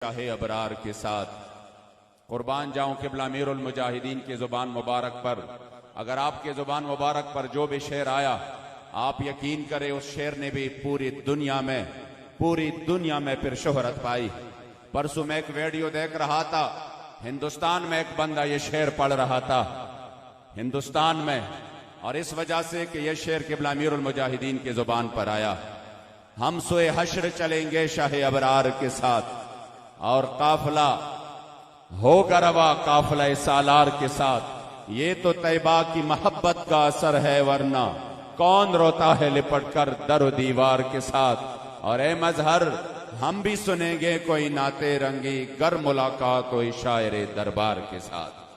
शाहे अबरार के साथ कुर्बान जाऊं किबला अमीरुल मुजाहिदीन की जुबान मुबारक पर। अगर आपके जुबान मुबारक पर जो भी शेर आया, आप यकीन करें उस शेर ने भी पूरी दुनिया में फिर शोहरत पाई। परसों मैं एक वीडियो देख रहा था, हिंदुस्तान में एक बंदा ये शेर पढ़ रहा था हिंदुस्तान में, और इस वजह से कि यह शेर किबला अमीरुल मुजाहिदीन की जुबान पर आया। हम सोए हश्र चलेंगे शाहे अबरार के साथ, और काफिला होगा रवा काफिला सालार के साथ। ये तो तैबा की मोहब्बत का असर है, वरना कौन रोता है लिपट कर दर दीवार के साथ। और ए मजहर, हम भी सुनेंगे कोई नाते रंगी गर मुलाकात कोई शायरे दरबार के साथ।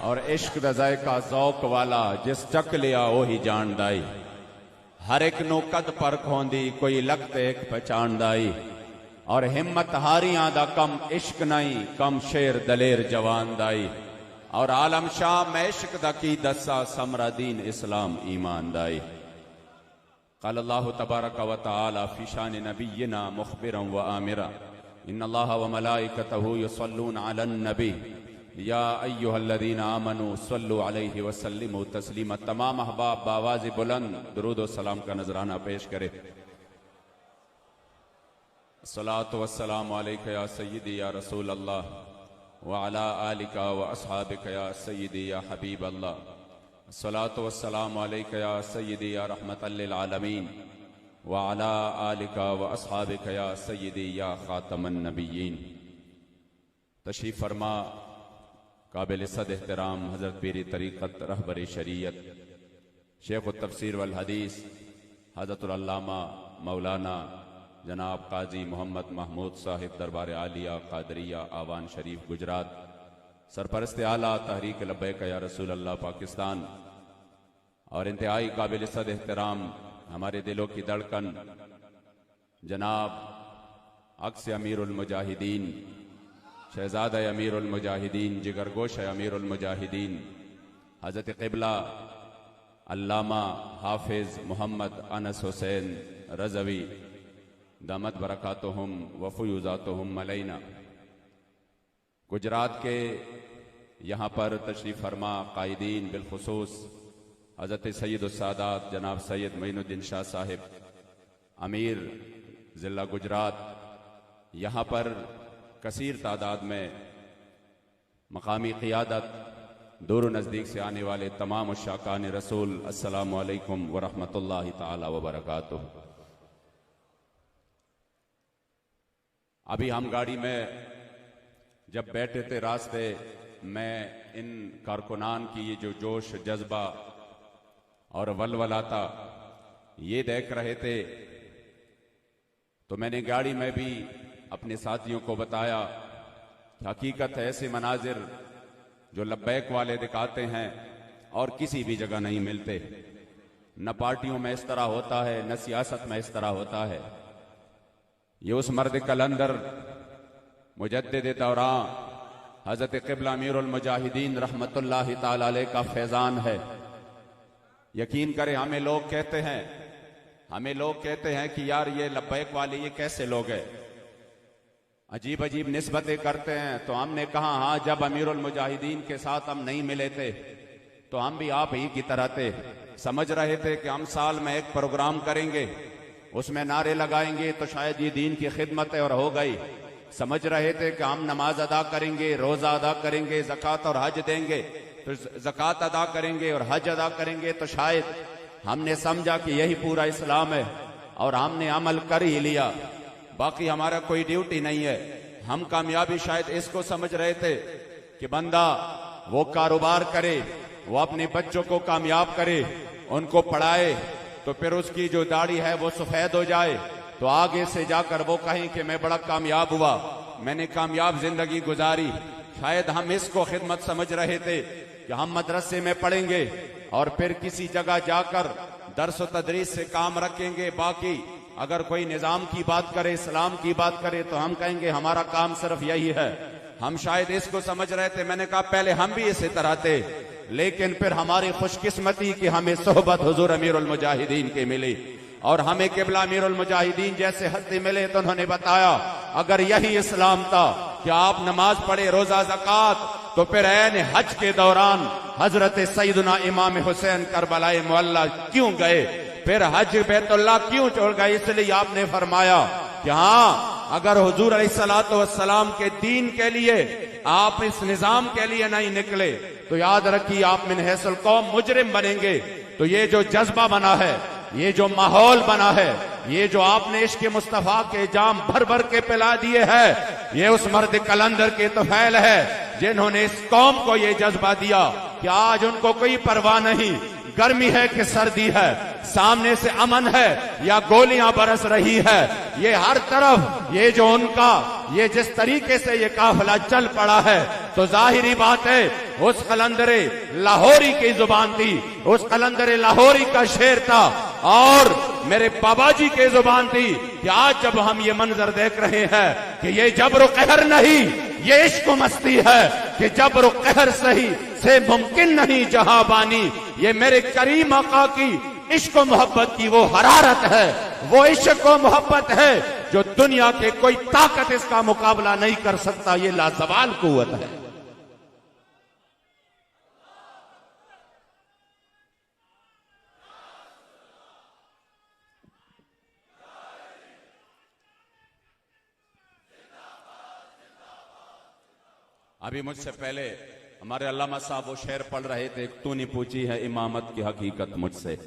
और इश्क दा ज़ायका ज़ौक वाला जिस चक लिया ओही जानदाई। हर एक नु कद परख होंदी कोई लगते एक पहचानदाई। और हिम्मत हारियां दा कम इश्क नहीं, कम शेर दलेर जवान दाई। और आलम शाह में इश्क दा की दसा समरा दीन इस्लाम ईमान दाई। क़ाल अल्लाहु तबारक व तआला फ़ी शान नबिय्यिना मुख़बिरन व आमिरा इन्नल्लाहा व मलाइकतहु युसल्लूना अलन नबी या अय्युहल्लज़ीना आमनू सल्लु अलैहि व सल्लिमू तस्लीमा। तमाम अहबाब बावाज़ बुलंद दुरूद व सलाम का नजराना पेश करे। अस्सलातु वस्सलामु अलैका या सय्यदी या रसूल अल्लाह व अला आलिका व अस्हाबिका या सय्यदी या हबीब अल्लाह। अस्सलातु वस्सलामु अलैका या सय्यदी या रहमतल लिल आलमीन व अला आलिका व अस्हाबिका या सय्यदी या खातमन नबिय्यीन। तशरीफ फरमा काबिल सद एहतराम हज़रत पीरी तरीक़त रहबर शरीयत शेख तफसीर वल हदीस हज़रतुल अल्लामा मौलाना जनाब काजी मोहम्मद महमूद साहिब दरबार आलिया कादरिया आवान शरीफ गुजरात, सरपरस्त आला तहरीक लब्बैक या रसूल अल्लाह पाकिस्तान, और इंतहाई काबिल सद एहतराम हमारे दिलों की धड़कन जनाब अक्स अमीरुल मुजाहिदीन, शहजादा अमीरुल मुजाहिदीन, जिगरगोश अमीरुल मुजाहिदीन हज़रत क़िबला अल्लामा हाफिज मोहम्मद अनस हुसैन रज़वी दामत बरकातुहुम व फ़ुयूज़ातुहुम अलैना। गुजरात के यहाँ पर तशरीफ़ फरमा कायदीन बिलखुसूस हज़रत सैयदुस सादात जनाब सैयद मोइनुद्दीन शाह साहिब अमीर ज़िला गुजरात, यहाँ पर कसीर तादाद में मकामी क़ियादत, दूर नज़दीक से आने वाले तमाम उश्शाकान रसूल, अस्सलामु अलैकुम व रहमतुल्लाहि ताला व बरकातुहू। अभी हम गाड़ी में जब बैठे थे रास्ते में इन कारकुनान की ये जो जोश जज्बा और वलवला था ये देख रहे थे, तो मैंने गाड़ी में भी अपने साथियों को बताया कि हकीकत है ऐसे मनाजिर जो लब्बैक वाले दिखाते हैं और किसी भी जगह नहीं मिलते। न पार्टियों में इस तरह होता है, न सियासत में इस तरह होता है। ये उस मर्द कलंदर मुजद्दिद दौरान हज़रत क़िबला अमीरुल मुजाहिदीन रहमतुल्लाहि ताला अलैह का फैज़ान है। यकीन करें, हमें लोग कहते हैं कि यार ये लब्बैक वाले ये कैसे लोग हैं, अजीब अजीब निस्बतें करते हैं। तो हमने कहा हाँ, जब अमीरुल मुजाहिदीन के साथ हम नहीं मिले थे तो हम भी आप ही की तरह थे। समझ रहे थे कि हम साल में एक प्रोग्राम करेंगे, उसमें नारे लगाएंगे तो शायद ये दीन की खिदमत है, और हो गई। समझ रहे थे कि हम नमाज अदा करेंगे, रोजा अदा करेंगे, ज़कात और हज देंगे, तो ज़कात अदा करेंगे और हज अदा करेंगे तो शायद हमने समझा कि यही पूरा इस्लाम है, और हमने अमल कर ही लिया। बाकी हमारा कोई ड्यूटी नहीं है। हम कामयाबी शायद इसको समझ रहे थे कि बंदा वो कारोबार करे, वो अपने बच्चों को कामयाब करे, उनको पढ़ाए, तो फिर उसकी जो दाढ़ी है वो सफेद हो जाए, तो आगे से जाकर वो कहें कि मैं बड़ा कामयाब हुआ, मैंने कामयाब जिंदगी गुजारी। शायद हम इसको खिदमत समझ रहे थे कि हम मदरसे में पढ़ेंगे और फिर किसी जगह जाकर दर्स व तदरीस से काम रखेंगे। बाकी अगर कोई निजाम की बात करे, इस्लाम की बात करे, तो हम कहेंगे हमारा काम सिर्फ यही है। हम शायद इसको समझ रहे थे। मैंने कहा पहले हम भी इसी तरह थे, लेकिन फिर हमारी खुशकिस्मती कि हमें सोहबत हुजूर अमीरुल मुजाहिदीन के मिली और हमें किबला अमीरुल मुजाहिदीन जैसे हस्ती मिले, तो उन्होंने बताया अगर यही इस्लाम था कि आप नमाज पढ़े, रोजा ज़कात, तो फिर ऐन हज के दौरान हजरत सैयदना इमाम हुसैन करबलाए मुअल्ला क्यों गए, फिर हज बैतुल्लाह क्यों छोड़ गए? इसलिए आपने फरमाया कि हाँ, अगर हुजूर अलैहिस्सलातु वस्सलाम के दीन के लिए, आप इस निजाम के लिए नहीं निकले, तो याद रखिए आप मिन हैसल कौम मुजरिम बनेंगे। तो ये जो जज्बा बना है, ये जो माहौल बना है, ये जो आपने इश्क मुस्तफा के जाम भर भर के पिला दिए है, ये उस मर्द कलंदर के तफैल है जिन्होंने इस कौम को ये जज्बा दिया कि आज उनको कोई परवाह नहीं, गर्मी है कि सर्दी है, सामने से अमन है या गोलियां बरस रही है, ये हर तरफ ये जो उनका ये जिस तरीके से ये काफिला चल पड़ा है, तो जाहिरी बात है उस कलंदरे लाहौरी की जुबान थी, उस कलंदरे लाहौरी का शेर था और मेरे बाबा जी की जुबान थी कि आज जब हम ये मंजर देख रहे हैं कि ये जबर कहर नहीं, ये इश्क मस्ती है कि जबर कहर सही से मुमकिन नहीं जहां बानी, ये मेरे करीम आका की इश्क मोहब्बत की वो हरारत है, वो इश्क मोहब्बत है जो दुनिया के कोई ताकत इसका मुकाबला नहीं कर सकता। ये लाजवाल कुव्वत है। अभी मुझसे पहले हमारे अल्लामा साहब वो शेर पढ़ रहे थे, तूने पूछी है इमामत की हकीकत मुझसे,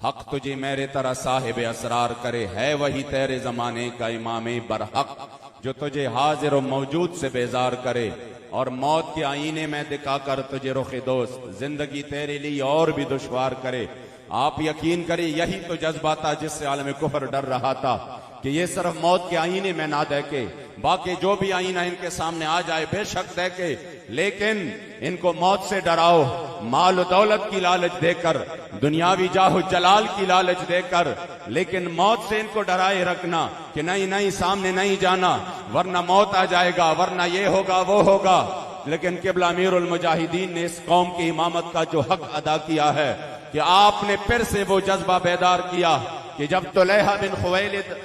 हक तुझे मेरे तरह साहिब असरार करे, है वही तेरे जमाने का इमामे बरहक, जो तुझे हाजिर और मौजूद से बेजार करे और मौत के आईने में दिखाकर तुझे रुखे दोस्त जिंदगी तेरे लिए और भी दुश्वार करे। आप यकीन करिए यही तो जज्बा था जिससे आलम कुफर डर रहा था कि ये सिर्फ मौत के आईने में ना देखे, बाकी जो भी आईना इनके सामने आ जाए बेशक देखे, लेकिन इनको मौत से डराओ, माल दौलत की लालच देकर, दुनियावी जाहो जलाल की लालच देकर, लेकिन मौत से इनको डराए रखना कि नहीं नहीं सामने नहीं जाना वरना मौत आ जाएगा, वरना ये होगा वो होगा। लेकिन किबला अमीरुल मुजाहिदीन ने इस कौम की इमामत का जो हक अदा किया है कि आपने फिर से वो जज्बा बेदार किया कि जब तुलैहा बिन खुवैलिद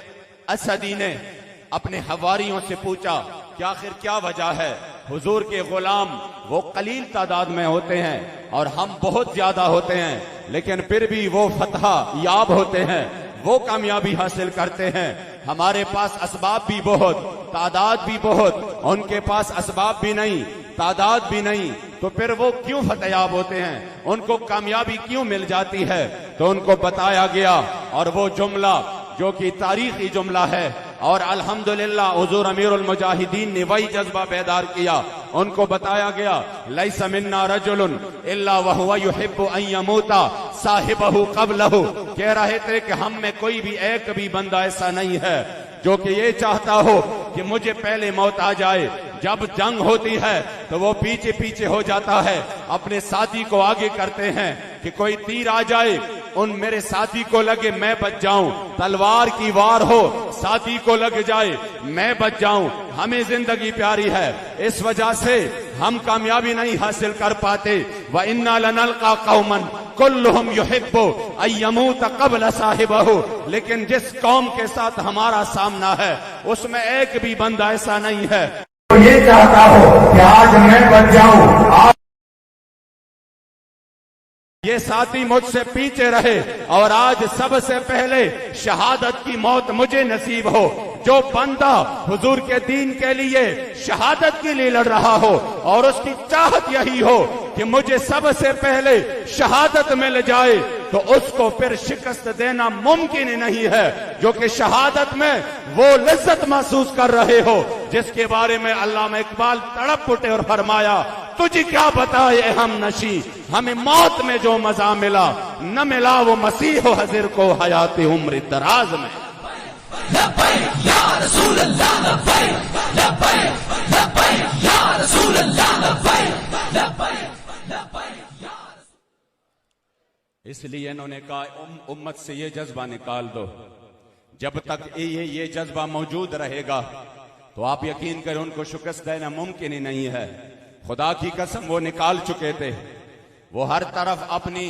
असदी ने अपने हवारियों से पूछा कि आखिर क्या वजह है, हुजूर के गुलाम वो कलील तादाद में होते हैं और हम बहुत ज्यादा होते हैं, लेकिन फिर भी वो फतह याब होते हैं, वो कामयाबी हासिल करते हैं, हमारे पास असबाब भी बहुत, तादाद भी बहुत, उनके पास असबाब भी नहीं, तादाद भी नहीं, तो फिर वो क्यों फतेयाब होते हैं, उनको कामयाबी क्यों मिल जाती है? तो उनको बताया गया और वो जुमला जो कि तारीखी जुमला है और अल्हम्दुलिल्लाह हुजूर अमीरुल मुजाहिदीन ने वही जज्बा बेदार किया। उनको बताया गया लैसा मिन्ना रजुलुन इल्ला वहुवा युहिब्बु अन यमूता साहिबहु क़ब्लहु, कह रहे थे कि हम में कोई भी एक भी बंदा ऐसा नहीं है जो कि ये चाहता हो कि मुझे पहले मौत आ जाए। जब जंग होती है तो वो पीछे पीछे हो जाता है, अपने साथी को आगे करते हैं कि कोई तीर आ जाए उन मेरे साथी को लगे मैं बच जाऊं, तलवार की वार हो साथी को लग जाए मैं बच जाऊं, हमें जिंदगी प्यारी है, इस वजह से हम कामयाबी नहीं हासिल कर पाते। व इन्ना लनल्का कौमन कुल्लुहुम युहिब्बु अन यमूत क़ब्ल साहिबहु, लेकिन जिस कौम के साथ हमारा सामना है उसमें एक भी बंदा ऐसा नहीं है तो ये चाहता हो कि आज मैं बच जाऊं, ये साथी मुझसे पीछे रहे और आज सबसे पहले शहादत की मौत मुझे नसीब हो। जो बंदा हुजूर के दीन के लिए शहादत के लिए लड़ रहा हो और उसकी चाहत यही हो कि मुझे सबसे पहले शहादत मिल जाए, तो उसको फिर शिकस्त देना मुमकिन ही नहीं है जो कि शहादत में वो लज्जत महसूस कर रहे हो जिसके बारे में अल्लामा इकबाल तड़प उठे और फरमाया तुझे क्या बताए हम नशी, हमें मौत में जो मजा मिला न मिला वो मसीह हज़िर को हयात उम्र दराज में। लब्बैक या रसूल अल्लाह, लब्बैक लब्बैक लब्बैक या रसूल अल्लाह, लब्बैक लब्बैक लब्बैक या। इसलिए इन्होंने कहा उम्मत से ये जज्बा निकाल दो। जब तक ये जज्बा मौजूद रहेगा तो आप यकीन करें उनको शिकस्त देना मुमकिन ही नहीं है। खुदा की कसम वो निकाल चुके थे, वो हर तरफ अपनी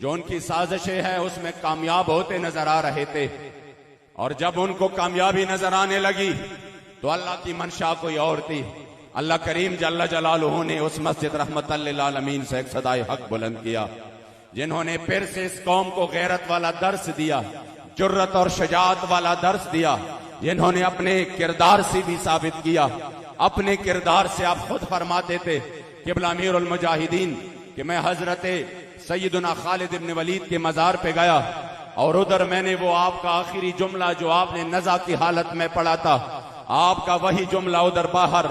जो उनकी साजिशें हैं उसमें कामयाब होते नजर आ रहे थे। और जब उनको कामयाबी नजर आने लगी तो अल्लाह की मंशा कोई और थी। अल्लाह करीम जल्ल जलालुहु ने उस मस्जिद रहमतल लिल आलमीन से एक सदाए हक बुलंद किया, जिन्होंने फिर से इस कौम को गैरत वाला दर्स दिया, जुर्रत और शजाअत वाला दर्स दिया, जिन्होंने अपने किरदार से भी साबित किया। अपने किरदार से आप खुद फरमाते थे क़िबला अमीरुल मुजाहिदीन कि मैं हजरत सैयदना खालिद इब्न वलीद के मजार पे गया और उधर मैंने वो आपका आखिरी जुमला जो आपने नज़ा की हालत में पढ़ा था, आपका वही जुमला उधर बाहर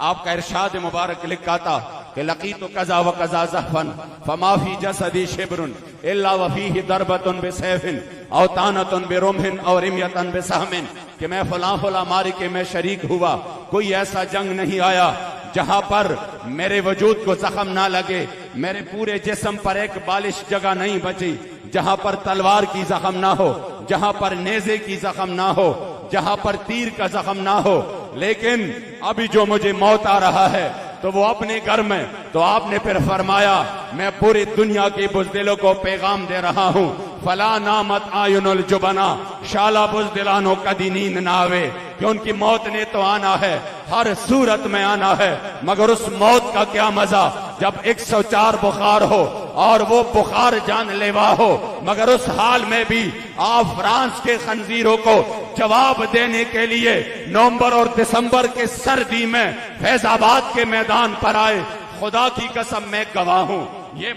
आपका इरशाद मुबारक लिखा था कि लकीतु कज़ा व कज़ा ज़हफ़न फमा फी जसदी शिब्रुन इल्ला व फीहि दरबतुन बिसैफिन औ तानतुन बिरुमहिन औ रिमयतन बिसहमिन, कि मैं फलां फलां मारिके में शरीक हुआ, कोई ऐसा जंग नहीं आया जहां पर मेरे वजूद को जख्म ना लगे, मेरे पूरे जिस्म पर एक बालिश जगह नहीं बची जहां पर तलवार की जख्म ना हो, जहां पर नेज़े की जख्म ना हो, जहां पर तीर का जख्म ना हो। लेकिन अभी जो मुझे मौत आ रहा है तो वो अपने घर में, तो आपने फिर फरमाया मैं पूरी दुनिया के बुज़दिलों को पैगाम दे रहा हूं, फला नामत आयुनुल जुबना, शाला बुज़दिलानो कदी नींद ना आवे, कि उनकी मौत ने तो आना है, हर सूरत में आना है, मगर उस मौत का क्या मजा जब 104 बुखार हो और वो बुखार जानलेवा हो, मगर उस हाल में भी आप फ्रांस के खंजीरों को जवाब देने के लिए नवंबर और दिसंबर के सर्दी में फैजाबाद के मैदान पर आए। खुदा की कसम मैं गवाह हूं, ये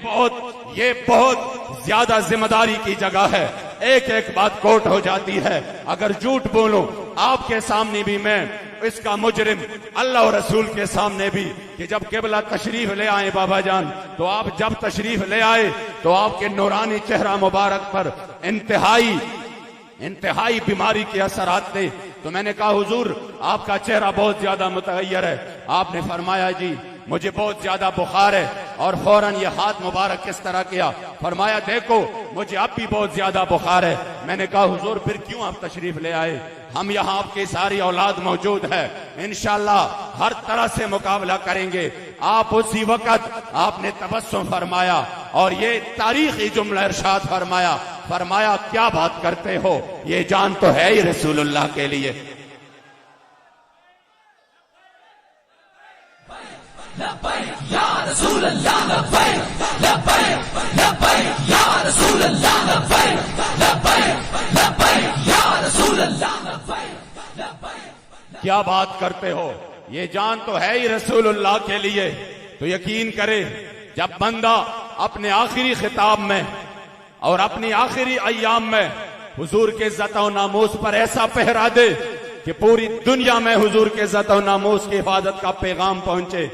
बहुत ज्यादा जिम्मेदारी की जगह है। एक एक बात कोर्ट हो जाती है। अगर झूठ बोलूं आपके सामने भी मैं इसका मुजरिम, अल्लाह और रसूल के सामने भी, कि जब क़िबला तशरीफ ले आए बाबा जान, तो आप जब तशरीफ ले आए तो आपके नूरानी चेहरा मुबारक पर इंतहाई बीमारी के असरात थे। तो मैंने कहा हुजूर आपका चेहरा बहुत ज्यादा मुतगय्यर है। आपने फरमाया जी मुझे बहुत ज्यादा बुखार है, और फौरन ये हाथ मुबारक किस तरह किया, फरमाया देखो मुझे अब भी बहुत ज्यादा बुखार है। मैंने कहा हुजूर फिर क्यों आप तशरीफ ले आए, हम यहाँ आपकी सारी औलाद मौजूद है, इंशाअल्लाह हर तरह से मुकाबला करेंगे। आप उसी वक्त आपने तबस्सुम फरमाया और ये तारीखी जुमला इरशाद फरमाया क्या बात करते हो, ये जान तो है ही रसूलुल्लाह के लिए। लब्बैक या रसूल अल्लाह, लब्बैक लब्बैक लब्बैक या रसूल अल्लाह, लब्बैक लब्बैक लब्बैक या रसूल अल्लाह, लब्बैक लब्बैक। क्या बात करते हो, ये जान तो है ही रसूलुल्लाह के लिए। तो यकीन करे जब बंदा अपने आखिरी खिताब में और अपनी आखिरी अय्याम में हुजूर के इज्जत और नामूस पर ऐसा पहरा दे कि पूरी दुनिया में हुजूर के इज्जत और नामूस की हिफाजत का पैगाम पहुंचे,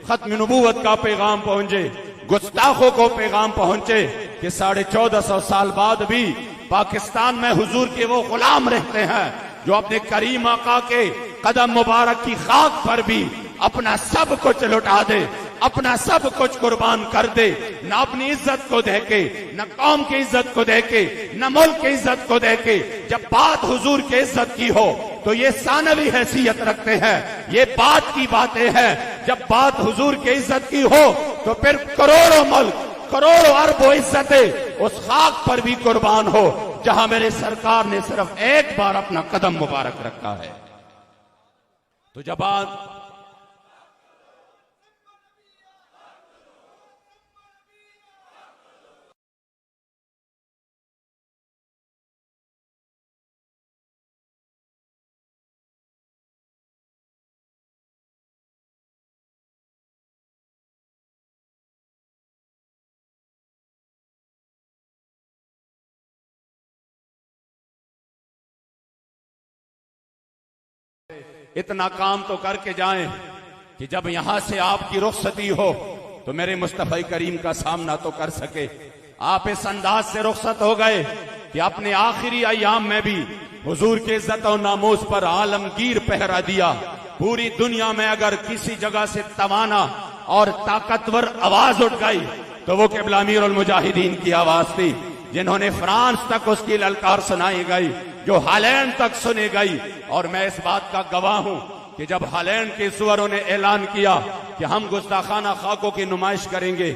खत्म नबूवत का पैगाम पहुंचे, गुस्ताखों को पैगाम पहुंचे कि 1450 साल बाद भी पाकिस्तान में हुजूर के वो गुलाम रहते हैं जो अपने करीम आका के कदम मुबारक की खाक पर भी अपना सब कुछ लुटा दे, अपना सब कुछ कुर्बान कर दे, न अपनी इज्जत को देके, न कौम की इज्जत को देके, न मुल्क की इज्जत को देके। जब बात हुजूर के इज्जत की हो तो ये सानवी हैसियत रखते हैं, ये बात की बातें हैं। जब बात हुजूर के इज्जत की हो तो फिर करोड़ों मुल्क, करोड़ों अरबों इज्जतें उस खाक पर भी कुर्बान हो जहां मेरे सरकार ने सिर्फ एक बार अपना कदम मुबारक रखा है। तो जब इतना काम तो करके जाएं कि जब यहां से आपकी रुखसती हो तो मेरे मुस्तफा करीम का सामना तो कर सके। आप इस अंदाज से रुखसत हो गए कि अपने आखिरी अयाम में भी हुजूर के इज्जत और नामूस पर आलमगीर पहरा दिया। पूरी दुनिया में अगर किसी जगह से तवाना और ताकतवर आवाज उठ गई तो वो क़िबला अमीरुल मुजाहिदीन की आवाज थी, जिन्होंने फ्रांस तक उसकी ललकार सुनाई गई, जो हालैंड तक सुनी गई। और मैं इस बात का गवाह हूं कि जब हालैंड के सुअरों ने ऐलान किया कि हम गुस्ताखाना खाकों की नुमाइश करेंगे,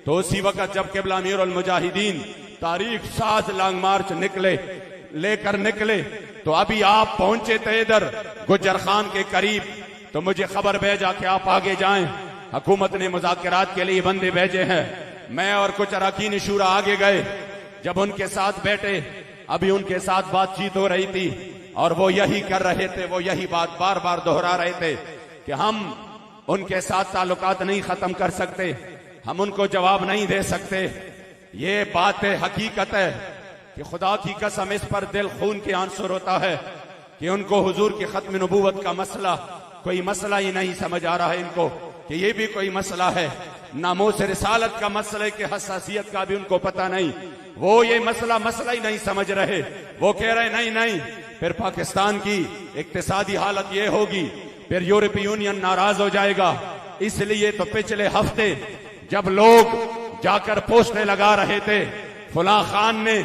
तो उसी वक्त जब क़िबला अमीरुल मुजाहिदीन तारीख साज लॉन्ग मार्च लेकर निकले, तो अभी आप पहुंचे थे इधर गुज्जर खान के करीब, तो मुझे खबर भेजा कि आप आगे जाएं। हुकूमत ने मुज़ाकरात के लिए बंदे भेजे हैं। मैं और कुछ अरकान शूरा आगे गए। जब उनके साथ बैठे, अभी उनके साथ बातचीत हो रही थी और वो यही कर रहे थे, वो यही बात बार बार दोहरा रहे थे कि हम उनके साथ ताल्लुकात नहीं खत्म कर सकते, हम उनको जवाब नहीं दे सकते। ये बात है, हकीकत है कि खुदा की कसम इस पर दिल खून के आंसू होता है कि उनको हुजूर की खत्म नबूवत का मसला कोई मसला ही नहीं समझ आ रहा है इनको, कि ये भी कोई मसला है। नामूस रिसालत का मसले की हसासियत का भी उनको पता नहीं। वो ये मसला ही नहीं समझ रहे। वो कह रहे नहीं नहीं, फिर पाकिस्तान की इक्तिसादी हालत ये होगी, फिर यूरोपीय यूनियन नाराज हो जाएगा। इसलिए तो पिछले हफ्ते जब लोग जाकर पोस्टें लगा रहे थे, फुला खान ने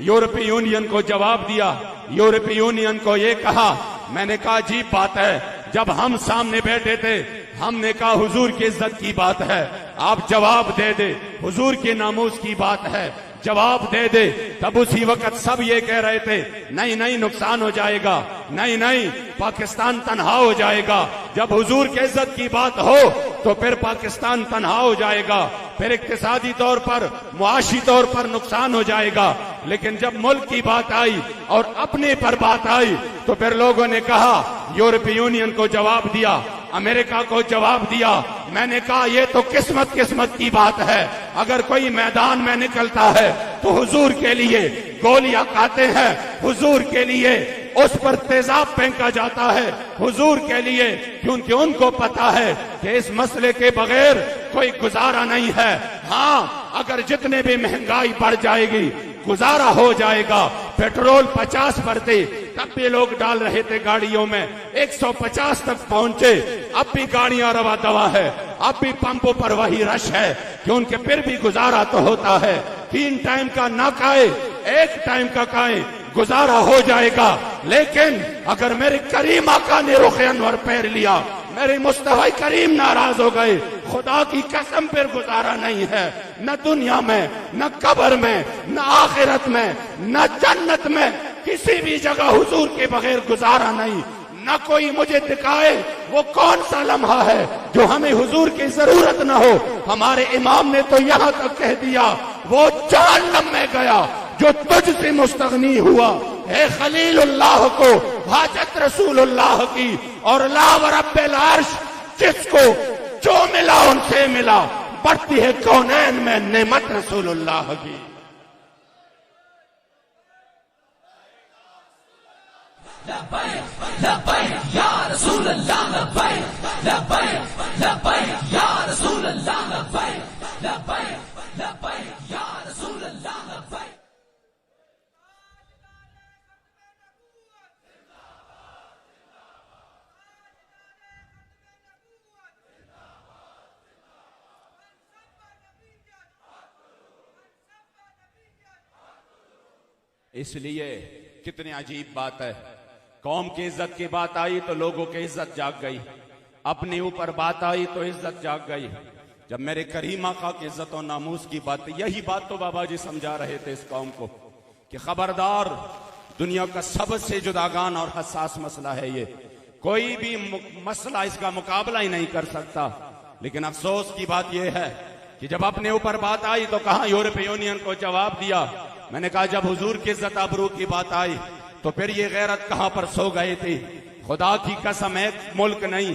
यूरोपीय यूनियन को जवाब दिया, यूरोपीय यूनियन को ये कहा। मैंने कहा अजीब बात है, जब हम सामने बैठे थे हमने कहा हुजूर की इज्जत की बात है, आप जवाब दे दे, हुजूर के नामूस की बात है, जवाब दे दे। तब उसी वक्त सब ये कह रहे थे नहीं नहीं नुकसान हो जाएगा, नहीं नहीं पाकिस्तान तन्हा हो जाएगा। जब हुजूर की इज्जत की बात हो तो फिर पाकिस्तान तन्हा हो जाएगा, फिर इक्तिसादी तौर पर मुआशी तौर पर नुकसान हो जाएगा। लेकिन जब मुल्क की बात आई और अपने पर बात आई तो फिर लोगों ने कहा यूरोपीय यूनियन को जवाब दिया, अमेरिका को जवाब दिया। मैंने कहा ये तो किस्मत की बात है। अगर कोई मैदान में निकलता है तो हुजूर के लिए गोलियां खाते हैं, हुजूर के लिए उस पर तेजाब फेंका जाता है, हुजूर के लिए, क्योंकि उनको पता है कि इस मसले के बगैर कोई गुजारा नहीं है। हाँ, अगर जितने भी महंगाई बढ़ जाएगी गुजारा हो जाएगा। पेट्रोल 50 पर थे तब भी लोग डाल रहे थे गाड़ियों में, 150 तक पहुंचे, अब भी गाड़ियां रवा दवा है, अब भी पंपों पर वही रश है, क्योंकि फिर भी गुजारा तो होता है। 3 टाइम का ना खाए, 1 टाइम का खाए, गुजारा हो जाएगा। लेकिन अगर मेरे करीम आका ने रुख अनवर पैर लिया, मेरे मुस्तफा करीम नाराज हो गए, खुदा की कसम फिर गुजारा नहीं है, न दुनिया में, न कब्र में, न आखिरत में, न जन्नत में, किसी भी जगह हुजूर के बगैर गुजारा नहीं। न कोई मुझे दिखाए वो कौन सा लम्हा है जो हमें हुजूर की जरूरत न हो। हमारे इमाम ने तो यहाँ तक कह दिया, वो जहन्नम में गया जो तुझसे मुस्तगनी हुआ। है खलीलुल्लाह को हाजत रसूलुल्लाह की, और ला व रब्बिल अर्श, जिसको जो मिला उनसे मिला, बढ़ती है कौनैन में नेमत रसूलुल्लाह की। लब्बैक लब्बैक या रसूल अल्लाह, लब्बैक लब्बैक लब्बैक या रसूल अल्लाह, लब्बैक लब्बैक लब्बैक या रसूल अल्लाह, लब्बैक। इसलिए कितनी अजीब बात है, कौम की इज्जत की बात आई तो लोगों की इज्जत जाग गई, अपने ऊपर बात आई तो इज्जत जाग गई। जब मेरे करीम आका की इज्जत और नामूस की बात, यही बात तो बाबा जी समझा रहे थे इस कौम को कि खबरदार, दुनिया का सबसे जुदागान और हसास मसला है ये, कोई भी मसला इसका मुकाबला ही नहीं कर सकता। लेकिन अफसोस की बात यह है कि जब अपने ऊपर बात आई तो कहा यूरोपीय यूनियन को जवाब दिया। मैंने कहा जब हुजूर की इज्जत आबरू की बात आई तो फिर ये गैरत कहां पर सो गए थे। खुदा की कसम, एक मुल्क नहीं,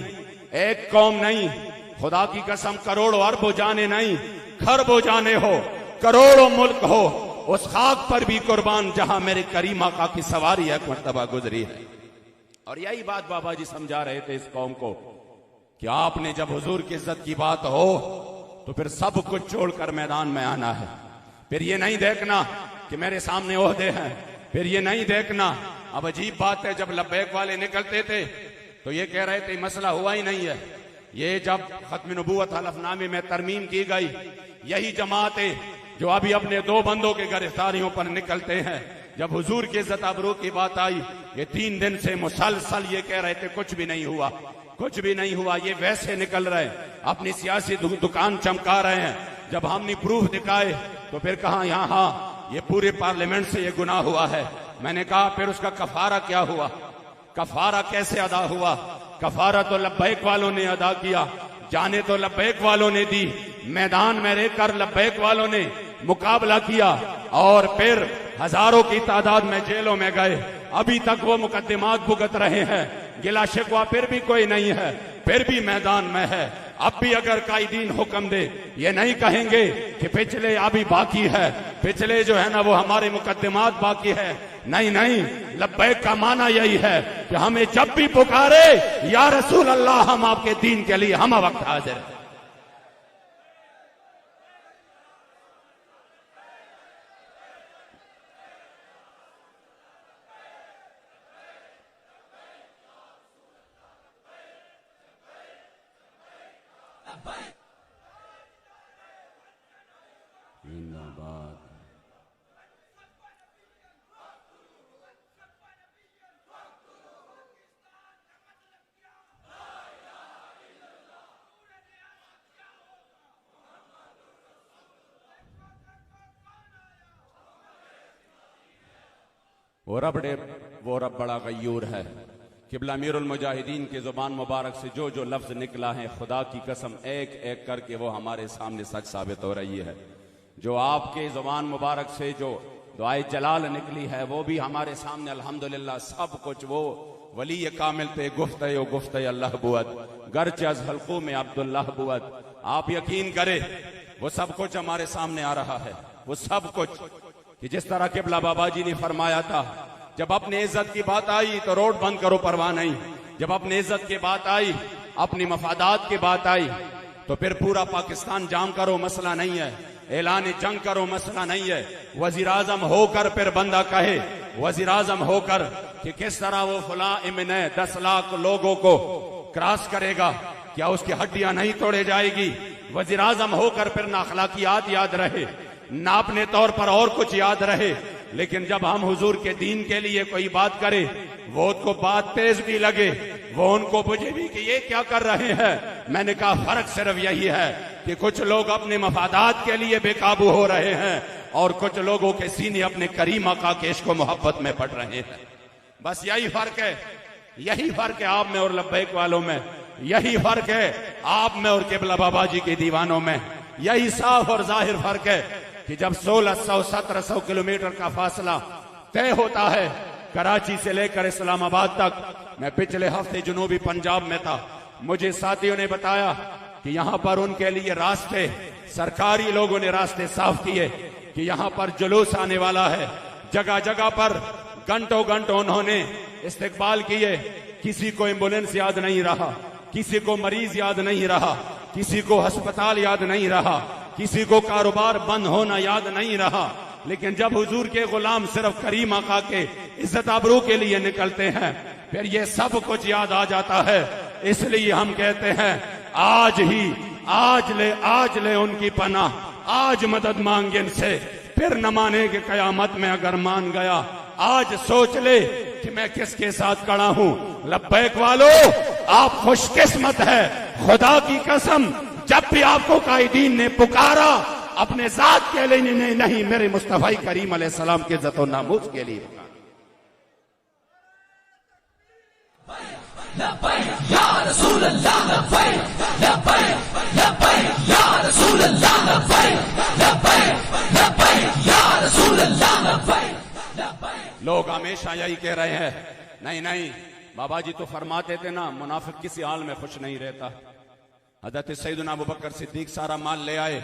एक कौम नहीं, खुदा की कसम करोड़ों अरबों जाने नहीं, खरबों जाने हो, करोड़ों मुल्क हो, उस खाक पर भी कुर्बान जहां मेरे करीम आका की सवारी एक मर्तबा गुजरी है। और यही बात बाबा जी समझा रहे थे इस कौम को कि आपने जब हुजूर की इज्जत की बात हो तो फिर सब कुछ छोड़कर मैदान में आना है। फिर ये नहीं देखना कि मेरे सामने ओहदे हैं, फिर ये नहीं देखना। अब अजीब बात है, जब लब्बैक वाले निकलते थे तो ये कह रहे थे मसला हुआ ही नहीं है। ये जब खत्म नबूवत हलफनामे में तरमीम की गई, यही जमातें जो अभी अपने दो बंदों के गिरफ्तारियों पर निकलते हैं, जब हुजूर की इज्जत आबरू की बात आई, ये 3 दिन से मुसलसल ये कह रहे थे कुछ भी नहीं हुआ, कुछ भी नहीं हुआ। ये वैसे निकल रहे, अपनी सियासी दुकान चमका रहे हैं। जब हमने प्रूफ दिखाए तो फिर कहा यहाँ हाँ ये पूरे पार्लियामेंट से ये गुनाह हुआ है। मैंने कहा फिर उसका कफारा क्या हुआ, कफारा कैसे अदा हुआ? कफारा तो लब्बैक वालों ने अदा किया, जाने तो लब्बैक वालों ने दी, मैदान में रहकर लब्बैक वालों ने मुकाबला किया और फिर हजारों की तादाद में जेलों में गए। अभी तक वो मुकदमात भुगत रहे हैं, गिला शिकवा फिर भी कोई नहीं है, फिर भी मैदान में है। अब भी अगर कायदीन हुक्म दे, ये नहीं कहेंगे कि पिछले अभी बाकी है, पिछले जो है ना वो हमारे मुकदमात बाकी है। नहीं नहीं, लब्बैक का माना यही है कि हमें जब भी पुकारे या रसूल अल्लाह, हम आपके दीन के लिए हम वक्त हाजिर हैं। वो रब बड़ा गयूर है। किबला अमीरुल मुजाहिदीन के जुबान मुबारक से जो जो लफ्ज निकला है, खुदा की कसम एक एक करके वो हमारे सामने सच साबित हो रही है। जो आपके जुबान मुबारक से जो दुआए जलाल निकली है वो भी हमारे सामने अल्हम्दुलिल्लाह सब कुछ वो वली कामिल पे गुफ्ते अल्लाह बुअत गर्च अज हल्कू में अब्दुल्लाह बुअत। आप यकीन करें वो सब कुछ हमारे सामने आ रहा है, वो सब कुछ कि जिस तरह किबला बाबा जी ने फरमाया था, जब अपनी इज्जत की बात आई तो रोड बंद करो परवाह नहीं, जब अपनी इज्जत की बात आई, अपनी मफादात की बात आई तो फिर पूरा पाकिस्तान जाम करो मसला नहीं है, ऐलान जंग करो मसला नहीं है। वजीर आजम होकर फिर बंदा कहे, वजीर आजम होकर कि किस तरह वो फला इमने 10 लाख लोगों को क्रॉस करेगा, क्या उसकी हड्डियां नहीं तोड़े जाएगी? वजीर आजम होकर फिर नाखलाकियात याद रहे, ना अपने तौर पर और कुछ याद रहे, लेकिन जब हम हुजूर के दीन के लिए कोई बात करें वो उनको बात तेज भी लगे, वो उनको बुझे भी कि ये क्या कर रहे हैं। मैंने कहा फर्क सिर्फ यही है कि कुछ लोग अपने मफादात के लिए बेकाबू हो रहे हैं और कुछ लोगों के सीने अपने करीम आका के इश्क व मोहब्बत में पड़ रहे हैं। बस यही फर्क है, यही फर्क है आप में और लब्बैक वालों में, यही फर्क है आप में और किबला बाबा जी के दीवानों में। यही साफ और जाहिर फर्क है कि जब 1600-1700 किलोमीटर का फासला तय होता है कराची से लेकर इस्लामाबाद तक। मैं पिछले हफ्ते जुनूबी पंजाब में था, मुझे साथियों ने बताया कि यहाँ पर उनके लिए रास्ते, सरकारी लोगों ने रास्ते साफ किए कि यहाँ पर जुलूस आने वाला है। जगह जगह पर घंटों घंटों उन्होंने इस्तकबाल किए। किसी को एम्बुलेंस याद नहीं रहा, किसी को मरीज याद नहीं रहा, किसी को अस्पताल याद नहीं रहा, किसी को कारोबार बंद होना याद नहीं रहा। लेकिन जब हुजूर के गुलाम सिर्फ करीम आका के इज्जत आबरू के लिए निकलते हैं फिर ये सब कुछ याद आ जाता है। इसलिए हम कहते हैं आज ले उनकी पनाह, आज मदद मांगे इनसे, फिर न मानेंगे कयामत में अगर मान गया। आज सोच ले कि मैं किसके साथ खड़ा हूं। लब्बैक वालों, आप खुशकिस्मत है, खुदा की कसम। जब भी आपको कायदीन ने पुकारा अपने जात के लिए नहीं, मेरे मुस्तफा करीम अलैहिस्सलाम के इज्जत और नामूस के लिए पुकारा। लब्बैक या रसूल अल्लाह, लब्बैक लब्बैक लब्बैक या रसूल अल्लाह, लब्बैक लब्बैक लब्बैक या रसूल अल्लाह, लब्बैक लब्बैक। लोग हमेशा यही कह रहे हैं, नहीं नहीं बाबा जी तो फरमाते थे ना, मुनाफिक किसी हाल में खुश नहीं रहता। हजरत सैयदना अबू बकर सिद्दीक सारा माल ले आए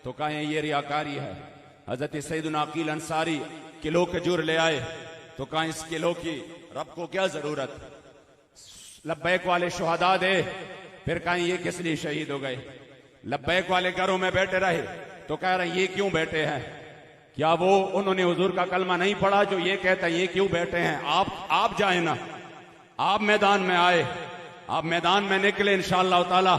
तो कहें ये रियाकारी है। हजरत सैयदना अकील अंसारी किलो खजूर ले आए तो कहें इस किलो की रब को क्या जरूरत। लब्बैक वाले शुहदा दे, फिर कहें ये किस लिए शहीद हो गए। लब्बैक वाले घरों में बैठे रहे तो कह रहे ये क्यों बैठे हैं? क्या वो उन्होंने हुजूर का कलमा नहीं पढ़ा जो ये कहता है ये क्यों बैठे हैं? आप जाए ना, आप मैदान में आए, आप मैदान में निकले, इंशाअल्लाह ताला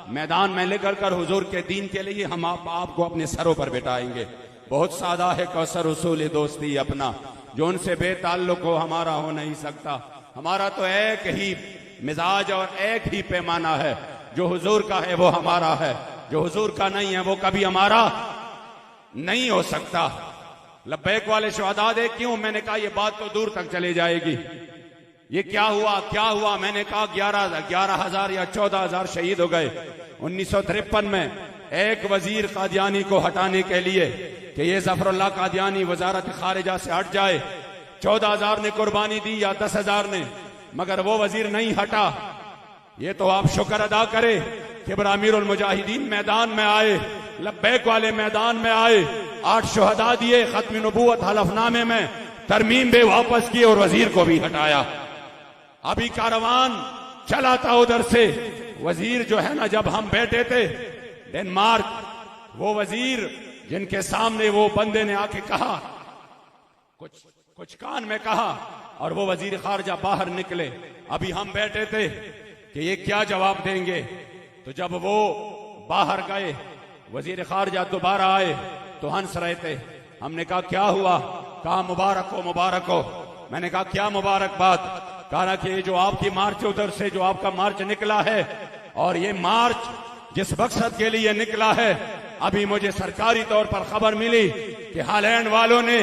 मैदान में निकल कर हुजूर के दीन के लिए हम आपको अपने सरों पर बिठाएंगे। बहुत सादा है कौसर उसूल दोस्ती अपना, जो उनसे बेताल्लुक हो हमारा हो नहीं सकता। हमारा तो एक ही मिजाज और एक ही पैमाना है, जो हुजूर का है वो हमारा है, जो हुजूर का नहीं है वो कभी हमारा नहीं हो सकता। लब्बैक वाले शुहदा दे क्यों? मैंने कहा ये बात तो दूर तक चली जाएगी। ये क्या हुआ? मैंने कहा 11,000 या 14,000 शहीद हो गए 1953 में एक वजीर कादियानी को हटाने के लिए कि ये जफरुल्लाह कादियानी वजारत खारिजा से हट जाए। 14,000 ने कुर्बानी दी या 10,000 ने, मगर वो वजीर नहीं हटा। ये तो आप शुक्र अदा करें कि अमीरुल मुजाहिदीन मैदान में आए, लब्बैक वाले मैदान में आए, 8 शुहदा दिए, खत्म नबूवत हलफनामे में तरमीम बे वापस की और वजीर को भी हटाया। अभी कारवान चला था उधर से, वजीर जो है ना, जब हम बैठे थे डेनमार्क, वो वजीर जिनके सामने वो बंदे ने आके कहा, कुछ कान में कहा, और वो वजीर खारजा बाहर निकले। अभी हम बैठे थे कि ये क्या जवाब देंगे, तो जब वो बाहर गए वजीर खारजा दोबारा आए तो हंस रहे थे। हमने कहा क्या हुआ? कहा मुबारक हो। मैंने कहा क्या मुबारकबाद? कहा कि ये जो आपकी मार्च उधर से जो आपका मार्च निकला है, और ये मार्च जिस मकसद के लिए निकला है, अभी मुझे सरकारी तौर पर खबर मिली कि हालैंड वालों ने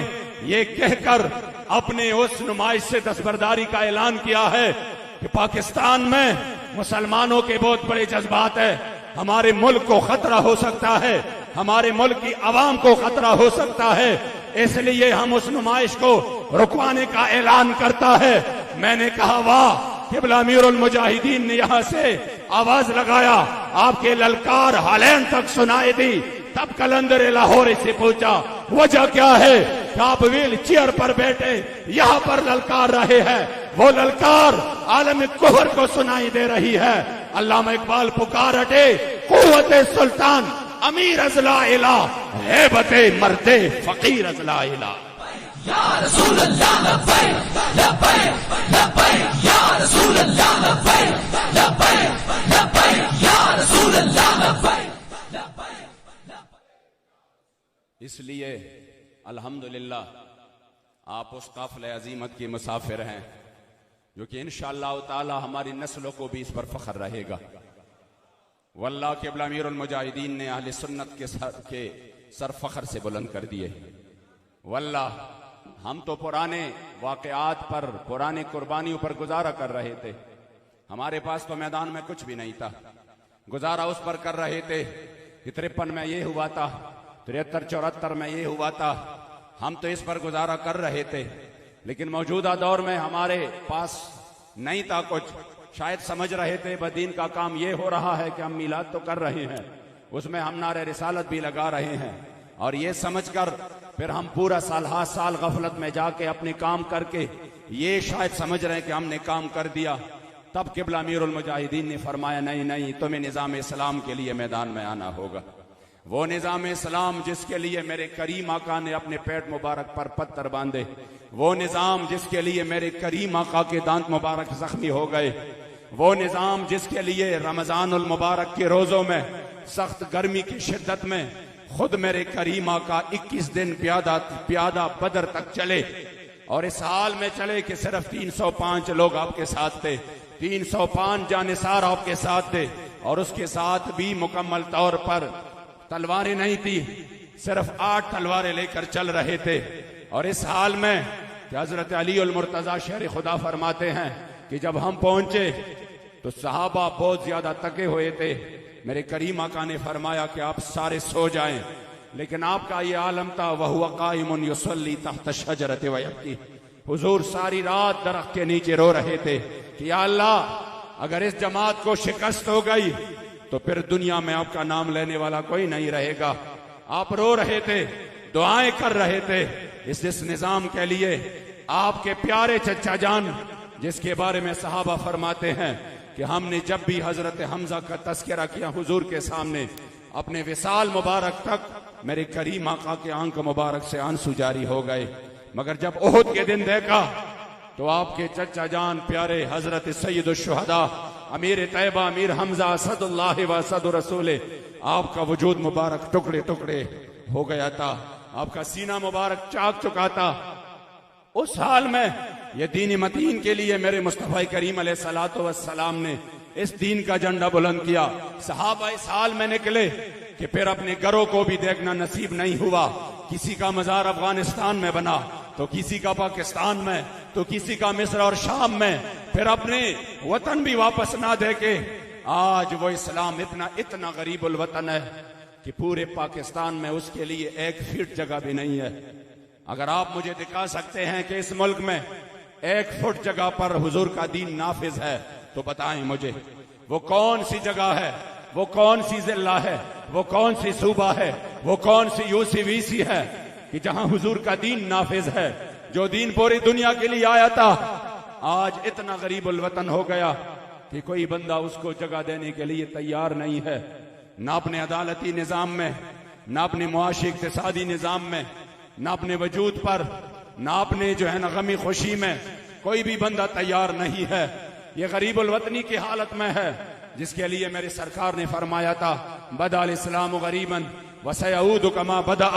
ये कहकर अपने उस नुमाइश से दस्तबरदारी का ऐलान किया है कि पाकिस्तान में मुसलमानों के बहुत बड़े जज्बात है, हमारे मुल्क को खतरा हो सकता है, हमारे मुल्क की आवाम को खतरा हो सकता है, इसलिए हम उस नुमाइश को रुकवाने का ऐलान करता है। मैंने कहा वाह, क़िबला अमीरुल मुजाहिदीन ने यहां से आवाज लगाया, आपके ललकार हालैंड तक सुनाई दी। तब कलंदर लाहौर से पूछा वजह क्या है कि आप व्हील चेयर पर बैठे यहां पर ललकार रहे हैं? वो ललकार आलम कुफर को सुनाई दे रही है। अल्लामा इकबाल पुकार हटे, कुव्वते सुल्तान अमीर अजला इला, हैबते मर्दे फकीर अजला इला। या रसूल अल्लाह लब्बैक लब्बैक लब्बैक या रसूल अल्लाह लब्बैक लब्बैक लब्बैक या रसूल अल्लाह लब्बैक लब्बैक। इसलिए अल्हम्दुलिल्लाह आप उस काफिले अजीमत की मुसाफिर हैं जो कि इंशाअल्लाह ताला हमारी नस्लों को भी इस पर फख्र रहेगा। वल्लाह क़िबला अमीरुल मुजाहिदीन ने अहले सुन्नत के सर फख्र से बुलंद कर दिए। वल्लाह हम तो पुराने वाक़यात पर, पुराने कुर्बानियों पर गुजारा कर रहे थे। हमारे पास तो मैदान में कुछ भी नहीं था, गुजारा उस पर कर रहे थे। 53 में ये हुआ था, 73-74 में ये हुआ था, हम तो इस पर गुजारा कर रहे थे। लेकिन मौजूदा दौर में हमारे पास नहीं था कुछ, शायद समझ रहे थे बदीन का काम ये हो रहा है कि हम मिलाद तो कर रहे हैं, उसमें हम नारे रिसालत भी लगा रहे हैं, और ये समझकर फिर हम पूरा साल गफलत में जाके अपने काम करके ये शायद समझ रहे हैं कि हमने काम कर दिया। तब क़िबला अमीरुल मुजाहिदीन ने फरमाया नहीं, तुम्हें निज़ाम इस्लाम के लिए मैदान में आना होगा। वो निज़ाम इस्लाम जिसके लिए मेरे करीम आका ने अपने पेट मुबारक पर पत्थर बांधे, वो निज़ाम जिसके लिए मेरे करीम आका के दांत मुबारक जख्मी हो गए, वो निज़ाम जिसके लिए रमजानुल मुबारक के रोजों में सख्त गर्मी की शिद्दत में खुद मेरे करीम आका 21 दिन प्यादा बदर तक चले, और इस हाल में चले कि सिर्फ 305 लोग आपके साथ थे, 305 जानिसार आपके साथ थे, और उसके साथ भी मुकम्मल तौर पर तलवारें नहीं थी, सिर्फ 8 तलवारें लेकर चल रहे थे। और इस हाल में कि हजरत अली उल मुर्तजा शेर खुदा फरमाते हैं कि जब हम पहुंचे तो सहाबा बहुत ज्यादा थके हुए थे। मेरे करीम आका ने फरमाया कि आप सारे सो जाएं, लेकिन आपका ये आलम था वहुवा काइमुन युसल्ली तहत शजरत व यब्की। हुजूर सारी रात दरख्त के नीचे रो रहे थे कि या अल्लाह अगर इस जमात को शिकस्त हो गई तो फिर दुनिया में आपका नाम लेने वाला कोई नहीं रहेगा। आप रो रहे थे, दुआएं कर रहे थे इस निजाम के लिए। आपके प्यारे चचा जान जिसके बारे में सहाबा फरमाते हैं कि हमने जब भी हजरत हमजा का तस्करा किया हुजूर के सामने, अपने विसाल मुबारक तक मेरे करीम आका के आंख मुबारक से आंसू जारी हो गए। मगर जब ओहद के दिन देखा तो आपके चचा जान प्यारे हजरत सैयद शुहदा अमीर तैयबा अमीर हमजा असदुल्लाह व असद रसूल, आपका वजूद मुबारक टुकड़े टुकड़े हो गया था, आपका सीना मुबारक चाक चुका था। उस हाल में ये दीन मतीन के लिए मेरे मुस्तफा करीम अलैहिस्सलातु वस्सलाम ने इस दीन का झंडा बुलंद किया। सहाबा इस हाल में निकले कि फिर अपने घरों को भी देखना नसीब नहीं हुआ। किसी का मजार अफगानिस्तान में बना, तो किसी का पाकिस्तान में, तो किसी का मिस्र और शाम में, फिर अपने वतन भी वापस ना देके आज वो इस्लाम इतना गरीबुल वतन है कि पूरे पाकिस्तान में उसके लिए 1 फीट जगह भी नहीं है। अगर आप मुझे दिखा सकते हैं कि इस मुल्क में 1 फुट जगह पर हुजूर का दीन नाफिज है तो बताएं मुझे, वो कौन सी जगह है, वो कौन सी जिला है, वो कौन सी सूबा है, वो कौन सी यूसीवीसी है कि जहां हुजूर का दीन नाफिज है, जो दीन पूरी दुनिया के लिए आया था, आज इतना गरीबुल वतन हो गया कि कोई बंदा उसको जगह देने के लिए तैयार नहीं है। ना अपने अदालती निजाम में, ना अपने मुआशी इक्तिसादी निजाम में, ना अपने वजूद पर, ना अपने जो है ना गमी खुशी में कोई भी बंदा तैयार नहीं है। ये गरीबुल वतनी की हालत में है, जिसके लिए मेरी सरकार ने फरमाया था बदाल इस्लाम गरीबन वसयऊद कमा बदा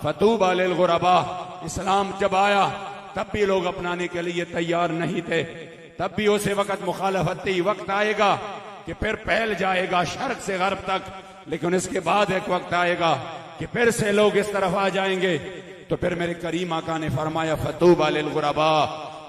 फतूबा लिल गुरबा। इस्लाम जब आया तब भी लोग अपनाने के लिए तैयार नहीं थे, तब भी उसे वक्त मुखालफत थी। वक्त आएगा कि फिर फैल जाएगा शर्क से गर्ब तक, लेकिन इसके बाद एक वक्त आएगा कि फिर से लोग इस तरफ आ जाएंगे। तो फिर मेरे करीम आका ने फरमाया फतूबा लिल गुरबा,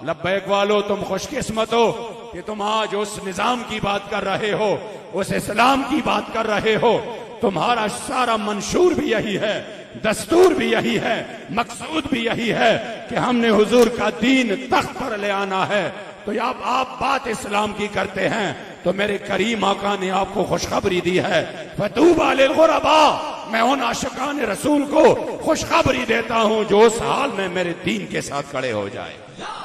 लब्बैक वालो तुम खुशकिस्मत हो कि तुम आज उस निजाम की बात कर रहे हो, उस इस्लाम की बात कर रहे हो। तुम्हारा सारा मंशूर भी यही है, दस्तूर भी यही है, मकसूद भी यही है कि हमने हुजूर का दीन तख्त पर ले आना है। तो आप बात इस्लाम की करते हैं तो मेरे करीम आका ने आपको खुशखबरी दी है फतूबा लिल गुरबा। मैं उन आशिकान रसूल को खुशखबरी देता हूं जो उस हाल में मेरे दीन के साथ खड़े हो जाए।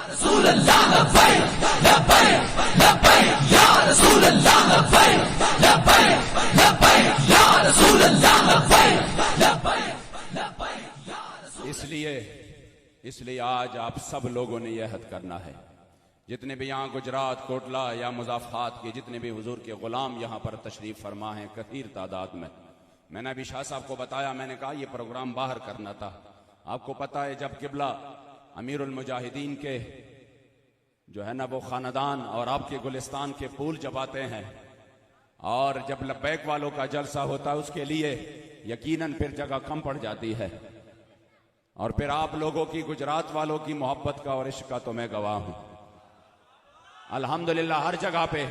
रसूल अल्लाह लब्बैक लब्बैक लब्बैक या रसूल अल्लाह लब्बैक लब्बैक लब्बैक या रसूल अल्लाह लब्बैक लब्बैक लब्बैक या रसूल। इसलिए आज आप सब लोगों ने यह हद करना है, जितने भी यहाँ गुजरात कोटला या मुजाफात के जितने भी हुजूर के गुलाम यहाँ पर तशरीफ फरमा हैं कथीर तादाद में। मैंने अभी शाह साहब को बताया, मैंने कहा ये प्रोग्राम बाहर करना था। आपको पता है जब किबला अमीरुल मुजाहिदीन के जो है ना वो खानदान और आपके गुलिस्तान के फूल जब आते हैं और जब लब्बैक वालों का जलसा होता है, उसके लिए यकीनन फिर जगह कम पड़ जाती है। और फिर आप लोगों की गुजरात वालों की मोहब्बत का और इश्क का तो मैं गवाह हूं। अल्हम्दुलिल्लाह हर जगह पे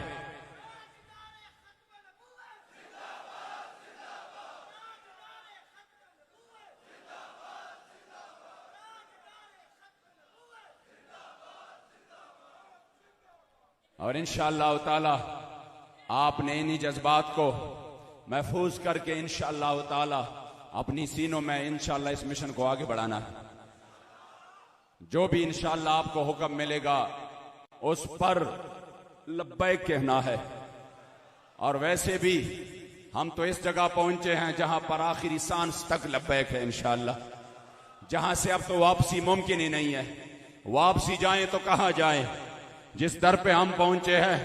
और इंशाअल्लाह ताला आपने इन्हीं जज्बात को महफूज करके इंशाअल्लाह ताला अपनी सीनों में इंशाअल्लाह इस मिशन को आगे बढ़ाना है। जो भी इंशाअल्लाह आपको हुक्म मिलेगा उस पर लब्बैक कहना है। और वैसे भी हम तो इस जगह पहुंचे हैं जहां पर आखिरी सांस तक लब्बैक है इंशाअल्लाह, जहां से अब तो वापसी मुमकिन ही नहीं है। वापसी जाएं तो कहां जाएं? जिस दर पे हम पहुंचे हैं,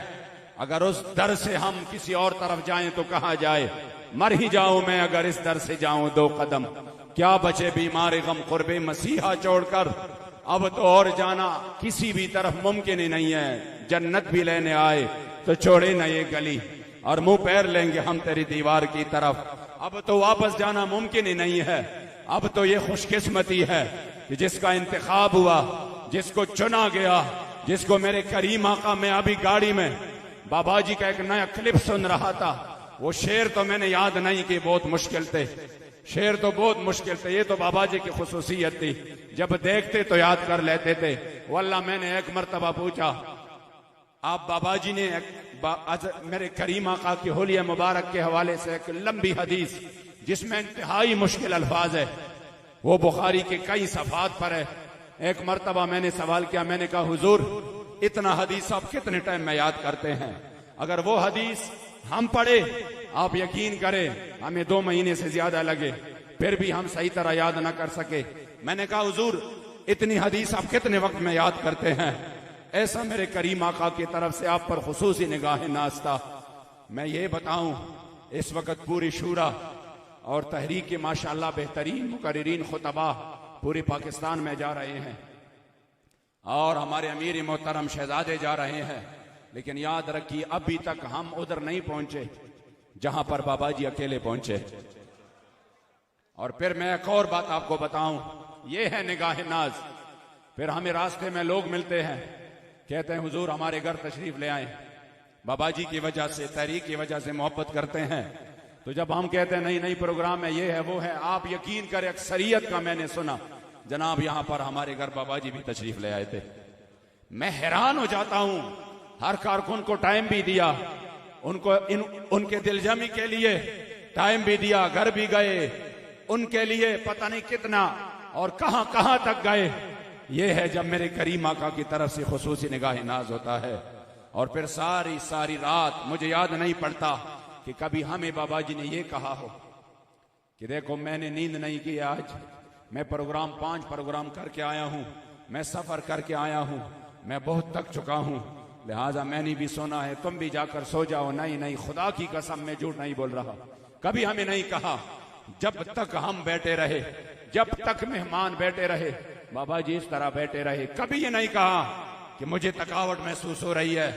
अगर उस दर से हम किसी और तरफ जाएं तो कहां जाए? मर ही जाऊं मैं अगर इस दर से जाऊं 2 कदम, क्या बचे बीमार गम कुर्बे मसीहा छोड़कर। अब तो और जाना किसी भी तरफ मुमकिन ही नहीं है। जन्नत भी लेने आए तो छोड़े न ये गली, और मुंह पैर लेंगे हम तेरी दीवार की तरफ। अब तो वापस जाना मुमकिन ही नहीं है। अब तो ये खुशकिस्मती है कि जिसका इंतखाब हुआ, जिसको चुना गया, जिसको मेरे करीम आका में अभी गाड़ी में बाबा जी का एक नया क्लिप सुन रहा था। वो शेर तो मैंने याद नहीं कि बहुत मुश्किल थे, शेर तो बहुत मुश्किल थे। ये तो बाबा जी की खुसूसियत थी, जब देखते तो याद कर लेते थे। वल्लाह मैंने एक मर्तबा पूछा, आप बाबा जी ने मेरे करीम आका की हुलिया मुबारक के हवाले से एक लंबी हदीस जिसमें इंतहाई मुश्किल अल्फाज है, वो बुखारी के कई सफात पर है। एक मर्तबा मैंने सवाल किया, मैंने कहा हुजूर इतना हदीस आप कितने टाइम में याद करते हैं? अगर वो हदीस हम पढ़े, आप यकीन करें हमें 2 महीने से ज्यादा लगे, फिर भी हम सही तरह याद ना कर सके। मैंने कहा हुजूर इतनी हदीस आप कितने वक्त में याद करते हैं? ऐसा मेरे करीम आका की तरफ से आप पर खुसूसी निगाह नास्ता। मैं ये बताऊं, इस वक्त पूरी शूरा और तहरीक के माशाअल्लाह बेहतरीन मुकर्रिरीन खुतबा पूरे पाकिस्तान में जा रहे हैं और हमारे अमीर मोहतरम शहजादे जा रहे हैं, लेकिन याद रखिए अभी तक हम उधर नहीं पहुंचे जहां पर बाबा जी अकेले पहुंचे। और फिर मैं एक और बात आपको बताऊं, ये है निगाह नाज। फिर हमें रास्ते में लोग मिलते हैं, कहते हैं हुजूर हमारे घर तशरीफ ले आए, बाबा जी की वजह से, तहरीक की वजह से मोहब्बत करते हैं। तो जब हम कहते हैं नहीं नहीं प्रोग्राम है, ये है वो है, आप यकीन करें अक्सरियत का मैंने सुना जनाब यहां पर हमारे घर बाबा जी भी तशरीफ ले आए थे। मैं हैरान हो जाता हूं, हर कारकुन को टाइम भी दिया, उनको उनके दिलजमी के लिए टाइम भी दिया, घर भी गए, उनके लिए पता नहीं कितना और कहां कहां तक गए। ये है जब मेरे करीम आका की तरफ से खुसूसी निगाह नाज होता है। और फिर सारी सारी रात मुझे याद नहीं पड़ता कि कभी हमें बाबा जी ने ये कहा हो कि देखो मैंने नींद नहीं की आज, मैं 5 प्रोग्राम करके आया हूं, मैं सफर करके आया हूं, मैं बहुत थक चुका हूं, लिहाजा मैंने भी सोना है, तुम भी जाकर सो जाओ। नहीं नहीं, खुदा की कसम मैं झूठ नहीं बोल रहा, कभी हमें नहीं कहा। जब तक हम बैठे रहे, जब तक मेहमान बैठे रहे, बाबा जी इस तरह बैठे रहे, कभी ये नहीं कहा कि मुझे थकावट महसूस हो रही है।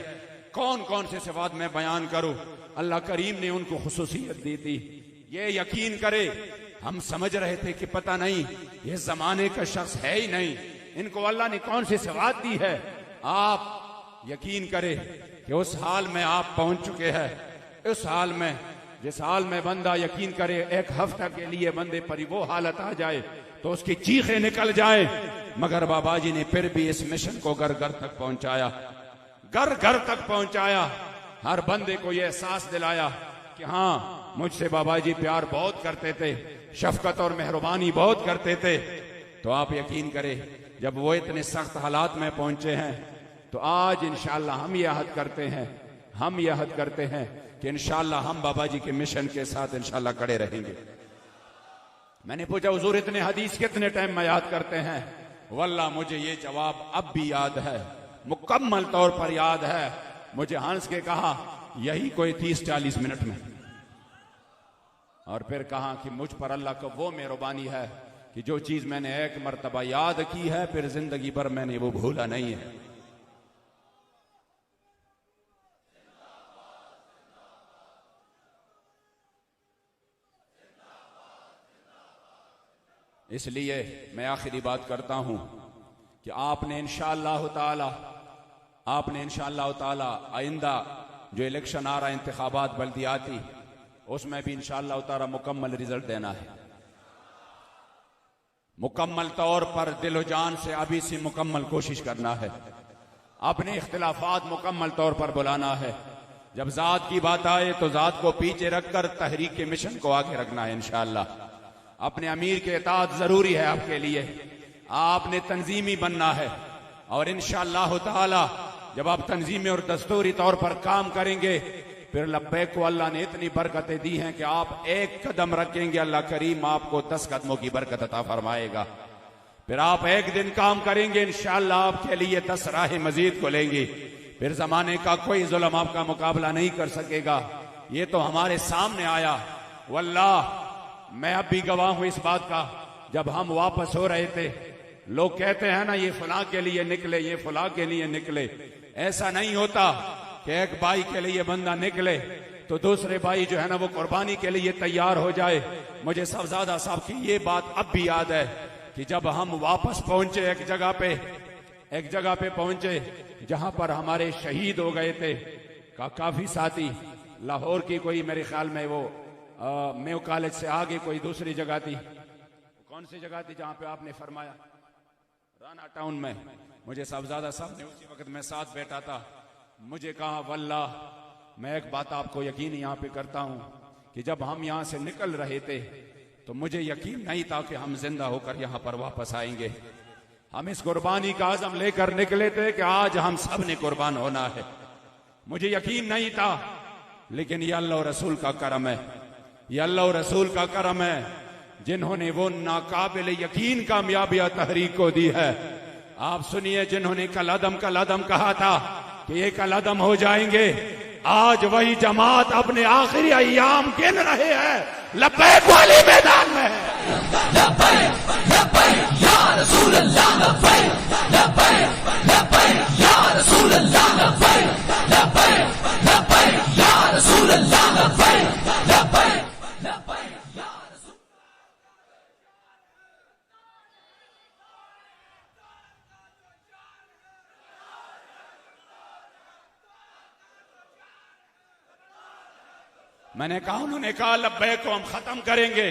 कौन कौन से सिफात मैं बयान करूं, अल्लाह करीम ने उनको खुसूसियत दी थी। ये यकीन करे हम समझ रहे थे कि पता नहीं ये जमाने का शख्स है ही नहीं, इनको अल्लाह ने कौन सी सिफात दी है। आप यकीन करे कि उस हाल में आप पहुंच चुके हैं, उस हाल में जिस हाल में बंदा यकीन करे 1 हफ्ता के लिए बंदे पर वो हालत आ जाए तो उसकी चीखें निकल जाए, मगर बाबा जी ने फिर भी इस मिशन को घर घर तक पहुंचाया, घर घर तक पहुंचाया। हर बंदे को यह एहसास दिलाया कि हाँ मुझसे बाबा जी प्यार बहुत करते थे, शफकत और मेहरबानी बहुत करते थे। तो आप यकीन करें जब वो इतने सख्त हालात में पहुंचे हैं तो आज इंशाअल्लाह हम ये अहद करते हैं कि इंशाअल्लाह हम बाबा जी के मिशन के साथ इंशाअल्लाह खड़े रहेंगे। मैंने पूछा हुजूर इतने हदीस कितने टाइम में याद करते हैं? वल्लाह मुझे ये जवाब अब भी याद है, मुकम्मल तौर पर याद है। मुझे हंस के कहा यही कोई 30-40 मिनट में, और फिर कहा कि मुझ पर अल्लाह का वो मेहरबानी है कि जो चीज मैंने एक मर्तबा याद की है फिर जिंदगी भर मैंने वो भूला नहीं है। इसलिए मैं आखिरी बात करता हूं कि आपने इंशाअल्लाह ताला आइंदा जो इलेक्शन आ रहा है, इंतखाबात बल्दियाती, उसमें भी इंशाअल्लाह ताला मुकम्मल रिजल्ट देना है। मुकम्मल तौर पर दिलो जान से अभी से मुकम्मल कोशिश करना है, अपने इख्तिलाफात मुकम्मल तौर पर बुलाना है। जब जात की बात आए तो जात को पीछे रखकर तहरीक के मिशन को आगे रखना है इंशाअल्लाह। अपने अमीर के इताअत जरूरी है आपके लिए, आपने तंजीमी बनना है। और इंशाअल्लाह ताला जब आप तंजीमी और दस्तूरी तौर पर काम करेंगे फिर लब्बैक को अल्लाह ने इतनी बरकतें दी हैं कि आप 1 कदम रखेंगे अल्लाह करीम आपको 10 कदमों की बरकत अता फरमाएगा। फिर आप 1 दिन काम करेंगे इंशाअल्लाह आपके लिए 10 राहें मजीद खुलेंगी। फिर जमाने का कोई जुल्म आपका मुकाबला नहीं कर सकेगा। ये तो हमारे सामने आया, वल्लाह मैं अब भी गवाह हूं इस बात का। जब हम वापस हो रहे थे, लोग कहते हैं ना ये फलां के लिए निकले, ये फलां के लिए निकले। ऐसा नहीं होता कि एक भाई के लिए बंदा निकले तो दूसरे भाई जो है ना वो कुर्बानी के लिए तैयार हो जाए। मुझे साहबजादा साहब की ये बात अब भी याद है कि जब हम वापस पहुंचे एक जगह पे पहुंचे जहां पर हमारे शहीद हो गए थे काफी साथी, लाहौर की कोई मेरे ख्याल में वो मेयो कॉलेज से आगे कोई दूसरी जगह थी, कौन सी जगह थी जहां पे आपने फरमाया? राना टाउन में। मुझे साहबजादा साहब ने उसी वक्त मैं साथ बैठा था, मुझे कहा वल्लाह मैं एक बात आपको यकीन यहां पे करता हूं कि जब हम यहां से निकल रहे थे तो मुझे यकीन नहीं था कि हम जिंदा होकर यहां पर वापस आएंगे। हम इस कुर्बानी का आज़म लेकर निकले थे कि आज हम सब ने कुर्बान होना है। मुझे यकीन नहीं था, लेकिन ये अल्लाह और रसूल का करम है। ये अल्लाह और रसूल का करम है जिन्होंने वो नाकाबिल यकीन कामयाबियां तहरीक को दी है। आप सुनिए, जिन्होंने कल अदम कहा था कि ये कल अदम हो जाएंगे, आज वही जमात अपने आखिरी अय्याम गिन रहे हैं, लब्बैक वाले मैदान में है। लब्बैक लब्बैक या रसूल अल्लाह, लब्बैक लब्बैक लब्बैक या रसूल अल्लाह, लब्बैक लब्बैक लब्बैक या रसूल अल्लाह, लब्बैक लब्बैक लब्बैक या रसूल। मैंने कहा, उन्होंने कहा लब्बैक को हम खत्म करेंगे,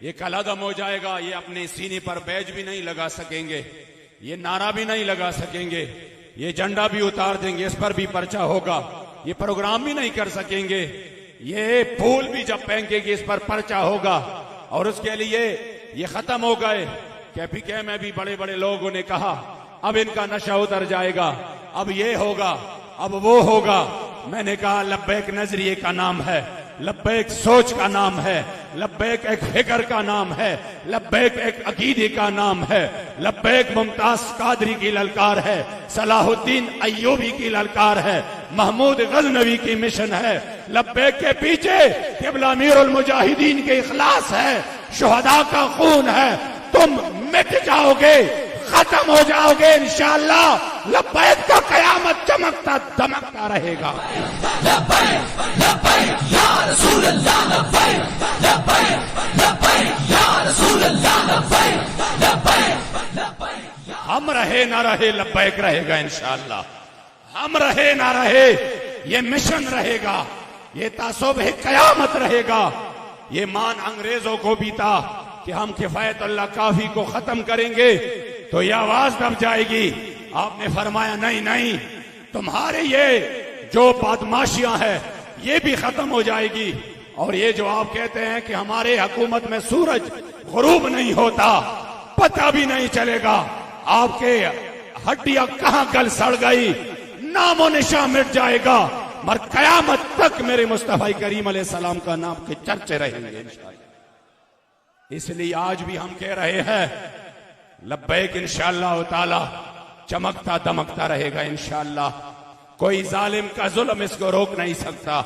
ये कल अदम हो जाएगा, ये अपने सीने पर बैज भी नहीं लगा सकेंगे, ये नारा भी नहीं लगा सकेंगे, ये झंडा भी उतार देंगे, इस पर भी पर्चा होगा, ये प्रोग्राम भी नहीं कर सकेंगे, ये फूल भी जब फेंकेंगे इस पर पर्चा होगा। और उसके लिए ये खत्म हो गए। कैफीके में भी बड़े बड़े लोगों ने कहा अब इनका नशा उतर जाएगा, अब ये होगा, अब वो होगा। मैंने कहा लब्बैक नजरिए का नाम है, लब्बैक सोच का नाम है, लब्बैक एक फिक्र का नाम है, लब्बैक एक अकीदे का नाम है, लब्बैक मुमताज कादरी की ललकार है, सलाहुद्दीन अय्यूबी की ललकार है, महमूद गजनवी की मिशन है। लब्बैक के पीछे क़िबला अमीरुल मुजाहिदीन के इखलास है, शुहदा का खून है। तुम मिट जाओगे, खत्म हो जाओगे इंशाअल्लाह। लब्बैक का कयामत चमकता दमकता रहेगा। लब्बैक लब्बैक या रसूल अल्लाह, लब्बैक लब्बैक लब्बैक या रसूल अल्लाह, लब्बैक लब्बैक लब्बैक। हम रहे ना रहे, लब्बैक रहेगा इंशाअल्लाह। हम रहे ना रहे, ये मिशन रहेगा, ये तासुब कयामत रहेगा। ये मान अंग्रेजों को भी था कि हम किफायतुल्लाह काफी को खत्म करेंगे, तो ये आवाज दब जाएगी। आपने फरमाया नहीं नहीं, तुम्हारे ये जो बदमाशियां हैं ये भी खत्म हो जाएगी। और ये जो आप कहते हैं कि हमारे हुकूमत में सूरज गुरूब नहीं होता, पता भी नहीं चलेगा, आपके हड्डियां कहां गल सड़ गई, नामो निशा मिट जाएगा। मगर कयामत तक मेरे मुस्तफा करीम अलैहिस्सलाम का नाम के चर्चे रहेंगे इंशाअल्लाह। इसलिए आज भी हम कह रहे हैं लब्बैक इंशाअल्लाह ताला चमकता दमकता रहेगा इंशाअल्लाह। कोई जालिम का जुल्म इसको रोक नहीं सकता,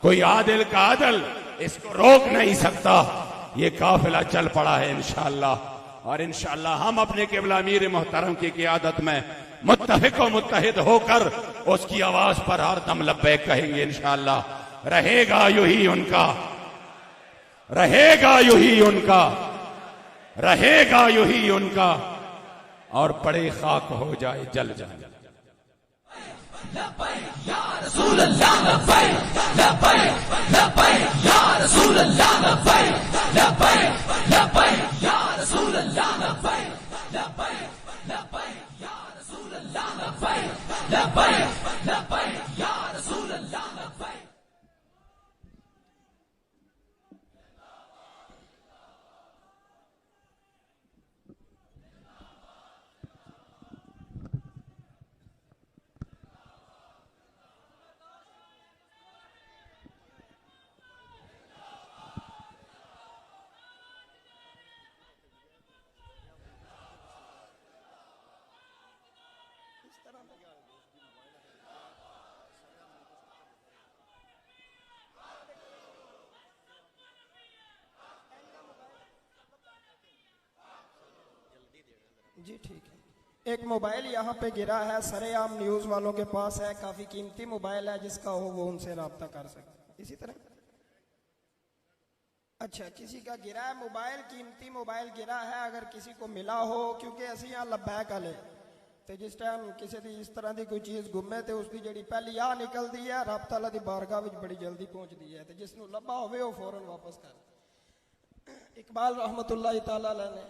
कोई आदिल का आदल इसको रोक नहीं सकता। ये काफिला चल पड़ा है इंशाअल्लाह। और इंशाअल्लाह हम अपने क़िबला अमीर मोहतरम की क़ियादत में मुत्तफिक व मुत्तहिद होकर उसकी आवाज पर हर दम लब्बैक कहेंगे इंशाअल्लाह। रहेगा यूं ही उनका, रहेगा यूं ही उनका, रहेगा यूं ही उनका, और पड़े खाक हो जाए जल जाए। लब्बैक या रसूल अल्लाह, लब्बैक लब्बैक लब्बैक या रसूल अल्लाह, लब्बैक लब्बैक लब्बैक या रसूल अल्लाह, लब्बैक लब्बैक लब्बैक या रसूल अल्लाह, लब्बैक लब्बैक लब्बैक या रसूल अल्लाह, लब्बैक। जी ठीक है। एक मोबाइल यहाँ पे गिरा है, सरेआम न्यूज़ वालों के पास है, काफ़ी कीमती मोबाइल है, जिसका हो वो उनसे रब्ता कर सकते। इसी तरह अच्छा, किसी का गिरा है मोबाइल, कीमती मोबाइल गिरा है, अगर किसी को मिला हो, क्योंकि असी यहाँ लब्बैक आले तो जिस टाइम किसी दी इस तरह की कोई चीज़ गुमे तो उसकी जी पहली आ निकलती है, रब तआला दी बारगाह में बड़ी जल्दी पहुँचती है, तो जिसनों लब्बा होवे वो फौरन वापस कर। इकबाल रहमतुल्लाह तआला अलैह ने,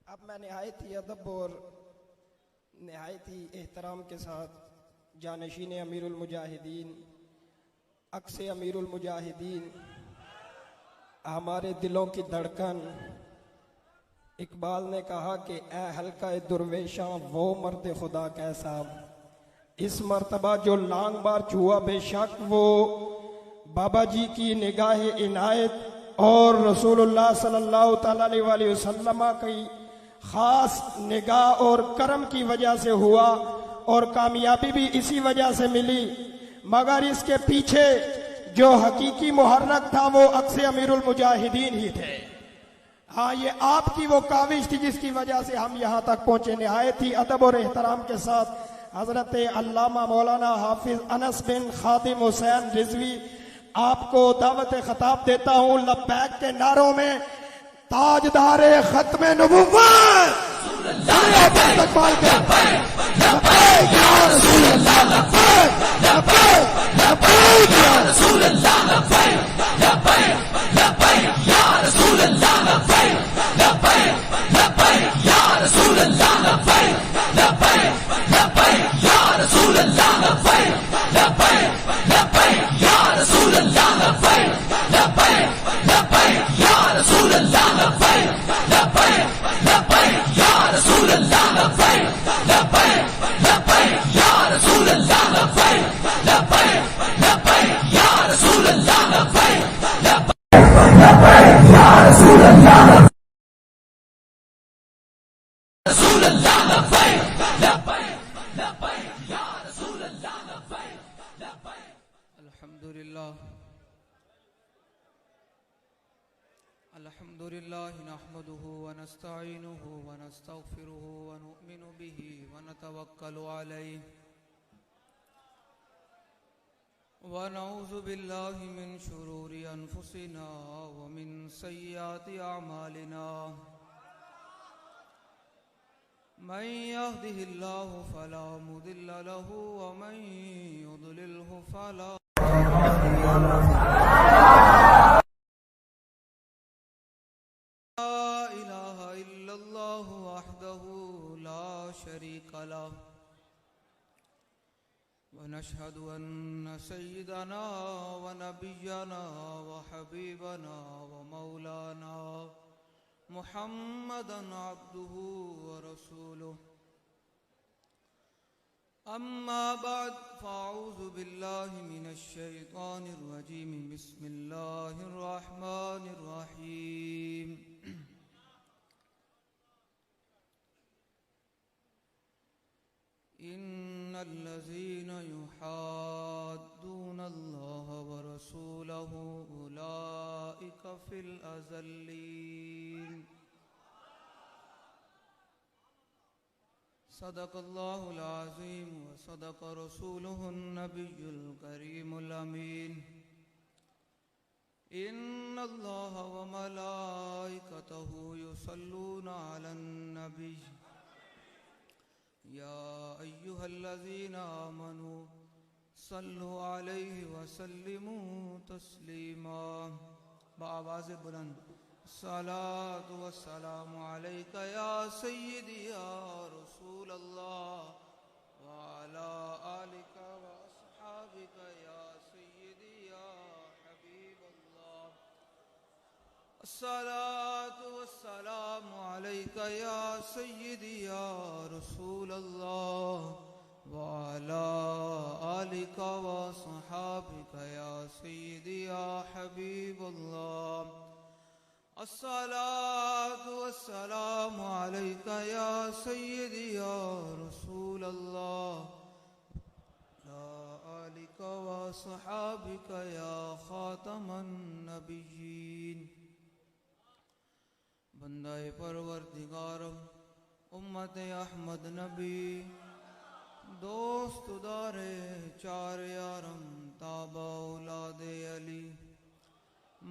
अब मैं नहायत ही अदब और नहायत ही एहतराम के साथ जानशीन अमीरुल मुजाहिदीन, अक्से अमीरुल मुजाहिदीन, हमारे दिलों की धड़कन, इकबाल ने कहा कि ए हल्का दुर्वेशा वो मर्द खुदा कैसा, इस मर्तबा जो लांग बार छुआ बेशक वो बाबा जी की निगाह इनायत और रसूलुल्लाह सल्लल्लाहु ताला अलैहि वसल्लम की खास निगाह और करम की वजह से हुआ और कामयाबी भी इसी वजह से मिली। मगर इसके पीछे जो हकीकी मुहर्रक था वो अक्स अमीरुल मुजाहिदीन ही थे। हाँ, ये आपकी वो काविश थी जिसकी वजह से हम यहाँ तक पहुंचे। निहायत ही अदब और एहतराम के साथ हजरत अल्लामा मौलाना हाफिज अनस बिन खादिम हुसैन रिजवी आपको दावत खिताब देता हूँ। लब्बैक के नारों में ताजदारे खत्मे नबुव्वत इस्तकबाल कर। लब्बैक या रसूल अल्लाह, लब्बैक लब्बैक लब्बैक या रसूल अल्लाह, लब्बैक लब्बैक लब्बैक या रसूल अल्लाह, लब्बैक लब्बैक लब्बैक या रसूल अल्लाह, लब्बैक लब्बैक लब्बैक या रसूल अल्लाह, लब्बैक लब्बैक लब्बैक या रसूल अल्लाह, लब्बैक लब्बैक लब्बैक या रसूल अल्लाह, लब्बैक लब्बैक लब्बैक या रसूल अल्लाह, लब्बैक लब्बैक लब्बैक या रसूल अल्लाह, लब्बैक लब्बैक लब्बैक या रसूल अल्लाह, लब्बैक लब्बैक लब्बैक या रसूल अल्लाह, रसूल अल्लाह, लब्बैक लब्बैक लब्बैक या रसूल अल्लाह, लब्बैक लब्बैक। अल्हम्दुलिल्लाह अल्हम्दुलिल्लाह नहमदुहु व नस्तईनुहु व नस्तगफिरुहु व नु'मिनु बिही व नतवक्कलु अलैहि व नऊज़ु बिल्लाहि मिन शुरूरि अनफुसिना व मिन सय्यिआति अअमालिना। मन यहदिहिल्लाहु फला मुदिल्ल लहु व मन युद्लिल्हु फला इलाहा इल्लल्लाहु वहदहु ला शरीका लह व नशहदु अन्न सय्यिदना व नबिय्यना व हबीबना व मौलाना मुहम्मदन अब्दुहु व रसूलुहु। अम्मा बाद फ़अऊज़ु बिल्लाहि मिनश शैतानिर रजीम। बिस्मिल्लाहिर रहमानिर रहीम। इन्नल्लज़ीना युहाद्दूनल्लाह व रसूलहु उलाइका फिल अज़ल्लीन। सदक़ल्लाहुल अज़ीम व सदक़ रसूलुहुन नबियुल करीमुल अमीन। इन्नल्लाह व मलाइकतहु युसल्लूना अलन नबी या अय्युहल्लज़ीना आमनू सल्लु अलैहि व सल्लिमू तस्लीमा। बाआवाज़ बुलंद सलातु व सलामु अलैका या सय्यदी या रसूल अल्लाह व अला आलिका व अस्हाबिका या सय्यदी या हबीब अल्लाह। अस्सलातु व सलामु अलैका या सय्यदी या रसूल अल्लाह व अला आलिका व अस्हाबिका या सय्यदी या हबीब अल्लाह। अस्सलातु वस्सलामु अलैका या सय्यदी या रसूल अल्लाह या आलिका व अस्हाबिका या खातमन नबिय्यीन। बंदाए परवरदिगारम उम्मत अहमद नबी दोस्त दारे चार यारम ताबा औलादे अली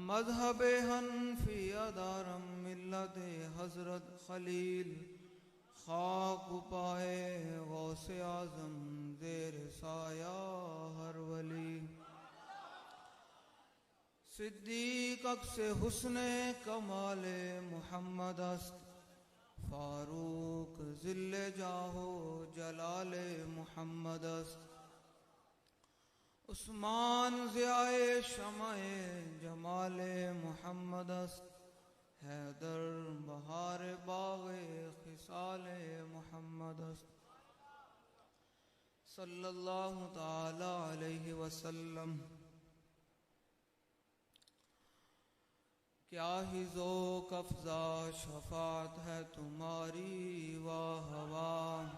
मज़हब हनफिया दारम मिल्लत हज़रत खलील खाक पाए गौसे आज़म ज़ेर साया हर वली। सिद्दीक अक्से हुस्ने कमाले मुहम्मद अस्त फारूक ज़िल्ले जाहो जलाले मुहम्मद अस्त। उस्मान ज़ियाए शमाए जमाले मुहम्मद अस्त। हैदर बहार बाग़े खिसाले मुहम्मद अस्त। सल्लल्लाहु ताला अलैहि वसल्लम। क्या ही ज़ौक़ अफ़ज़ा शफ़ाअत है तुम्हारी वाह वाह,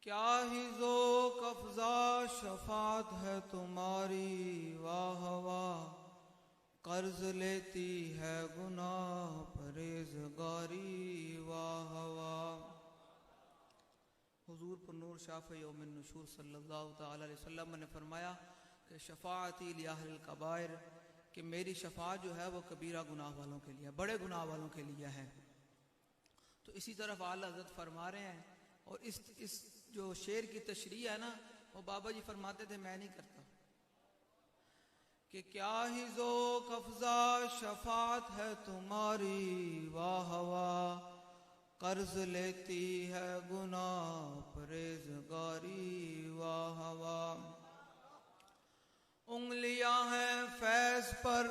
क्या ही ज़ौक़ अफ़ज़ा शफ़ाअत है तुम्हारी वाह वाह, कर्ज लेती है गुनाह परहेज़गारी वाह वाह। हुज़ूर पर नूर शाफ़ी यौमिन नुशूर सल्लल्लाहु तआला अलैहि वसल्लम ने फरमाया कि शफ़ाअती लिअहलिल कबाइर, कि मेरी शफ़ाअत जो है वो कबीरा गुनाह वालों के लिए, बड़े गुनाह वालों के लिए है। तो इसी तरफ आला हज़रत फरमा रहे हैं। और इस जो शेर की तशरीह है ना, वो बाबा जी फरमाते थे, मैं नहीं करता, कि क्या ही ज़ौक़ अफ़ज़ा शफ़ाअत है तुम्हारी वाह वाह, कर्ज लेती है गुनाह परहेज़गारी वाह वाह। उंगलियां हैं फैज़ पर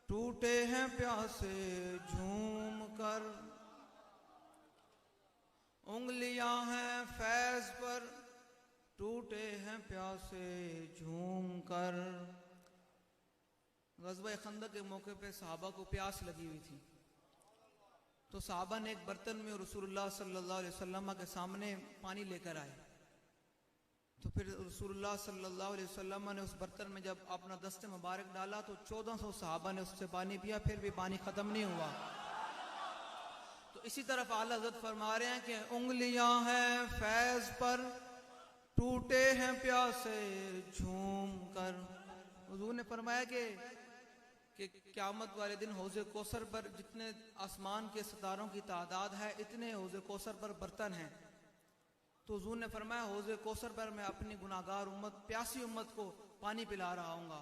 टूटे हैं प्यासे झूम कर, उंगलियां हैं फैज़ पर टूटे हैं प्यासे झूम कर। ग़ज़वा खंदक के मौके पे सहाबा को प्यास लगी हुई थी, तो सहाबा ने एक बर्तन में रसूलुल्लाह सल्लल्लाहु अलैहि वसल्लम के सामने पानी लेकर आए। तो फिर रसूलुल्लाह सल्लल्लाहु अलैहि वसल्लम ने उस बर्तन में जब अपना दस्ते मुबारक डाला तो 1400 सहाबा ने उससे पानी पिया, फिर भी पानी खत्म नहीं हुआ। तो इसी तरफ आला हज़रत फरमा रहे हैं कि उंगलियां हैं फैज़ पर टूटे हैं प्यासे झूम कर। हुज़ूर ने फरमाया कि क़यामत वाले दिन हौज़े कौसर पर जितने आसमान के सितारों की तादाद है, इतने हौज़े कौसर पर बर्तन हैं। तो हुज़ूर ने फरमाया हौज़े कौसर पर मैं अपनी गुनाहगार उम्मत, प्यासी उम्मत को पानी पिला रहा हूँगा।